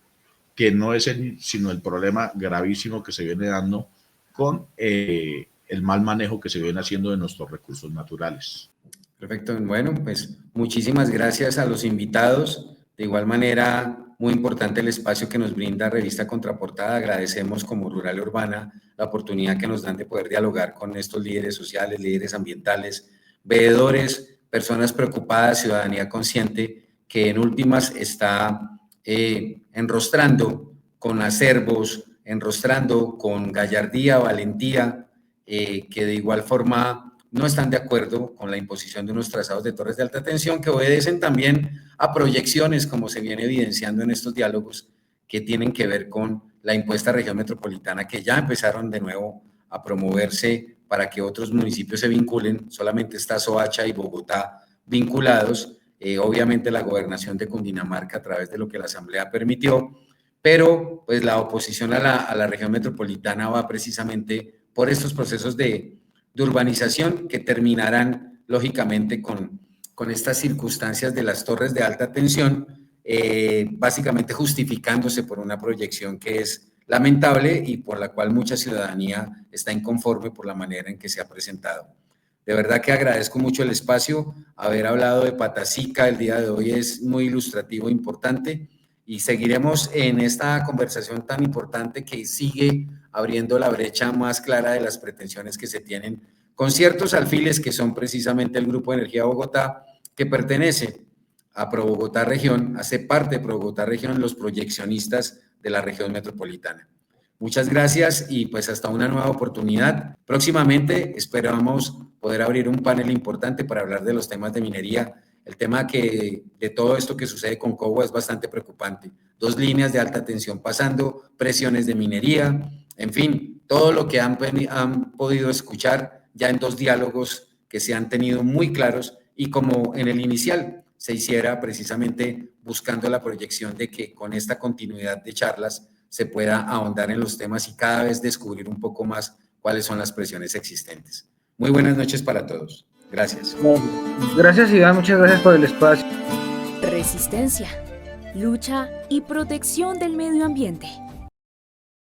que no es sino el problema gravísimo que se viene dando con el mal manejo que se viene haciendo de nuestros recursos naturales. Perfecto. Bueno, pues muchísimas gracias a los invitados. De igual manera, muy importante el espacio que nos brinda Revista Contraportada. Agradecemos como Rural y Urbana la oportunidad que nos dan de poder dialogar con estos líderes sociales, líderes ambientales, veedores, personas preocupadas, ciudadanía consciente, que en últimas está enrostrando con acervos, enrostrando con gallardía, valentía, que de igual forma no están de acuerdo con la imposición de unos trazados de torres de alta tensión que obedecen también a proyecciones, como se viene evidenciando en estos diálogos, que tienen que ver con la impuesta región metropolitana, que ya empezaron de nuevo a promoverse para que otros municipios se vinculen. Solamente está Soacha y Bogotá vinculados, obviamente la gobernación de Cundinamarca a través de lo que la Asamblea permitió, pero pues la oposición a la región metropolitana va precisamente por estos procesos de urbanización que terminarán lógicamente con estas circunstancias de las torres de alta tensión, básicamente justificándose por una proyección que es lamentable y por la cual mucha ciudadanía está inconforme por la manera en que se ha presentado. De verdad que agradezco mucho el espacio. Haber hablado de Patacica el día de hoy es muy ilustrativo e importante, y seguiremos en esta conversación tan importante que sigue abriendo la brecha más clara de las pretensiones que se tienen con ciertos alfiles que son precisamente el Grupo de Energía Bogotá, que pertenece a Pro Bogotá Región, hace parte de Pro Bogotá Región, los proyeccionistas de la región metropolitana. Muchas gracias y pues hasta una nueva oportunidad. Próximamente esperamos poder abrir un panel importante para hablar de los temas de minería. El tema que de todo esto que sucede con Cogua es bastante preocupante. 2 líneas de alta tensión pasando, presiones de minería, en fin, todo lo que han podido escuchar ya en 2 diálogos que se han tenido muy claros, y como en el inicial se hiciera precisamente buscando la proyección de que con esta continuidad de charlas se pueda ahondar en los temas y cada vez descubrir un poco más cuáles son las presiones existentes. Muy buenas noches para todos. Gracias. Gracias, Iván, muchas gracias por el espacio. Resistencia, lucha y protección del medio ambiente.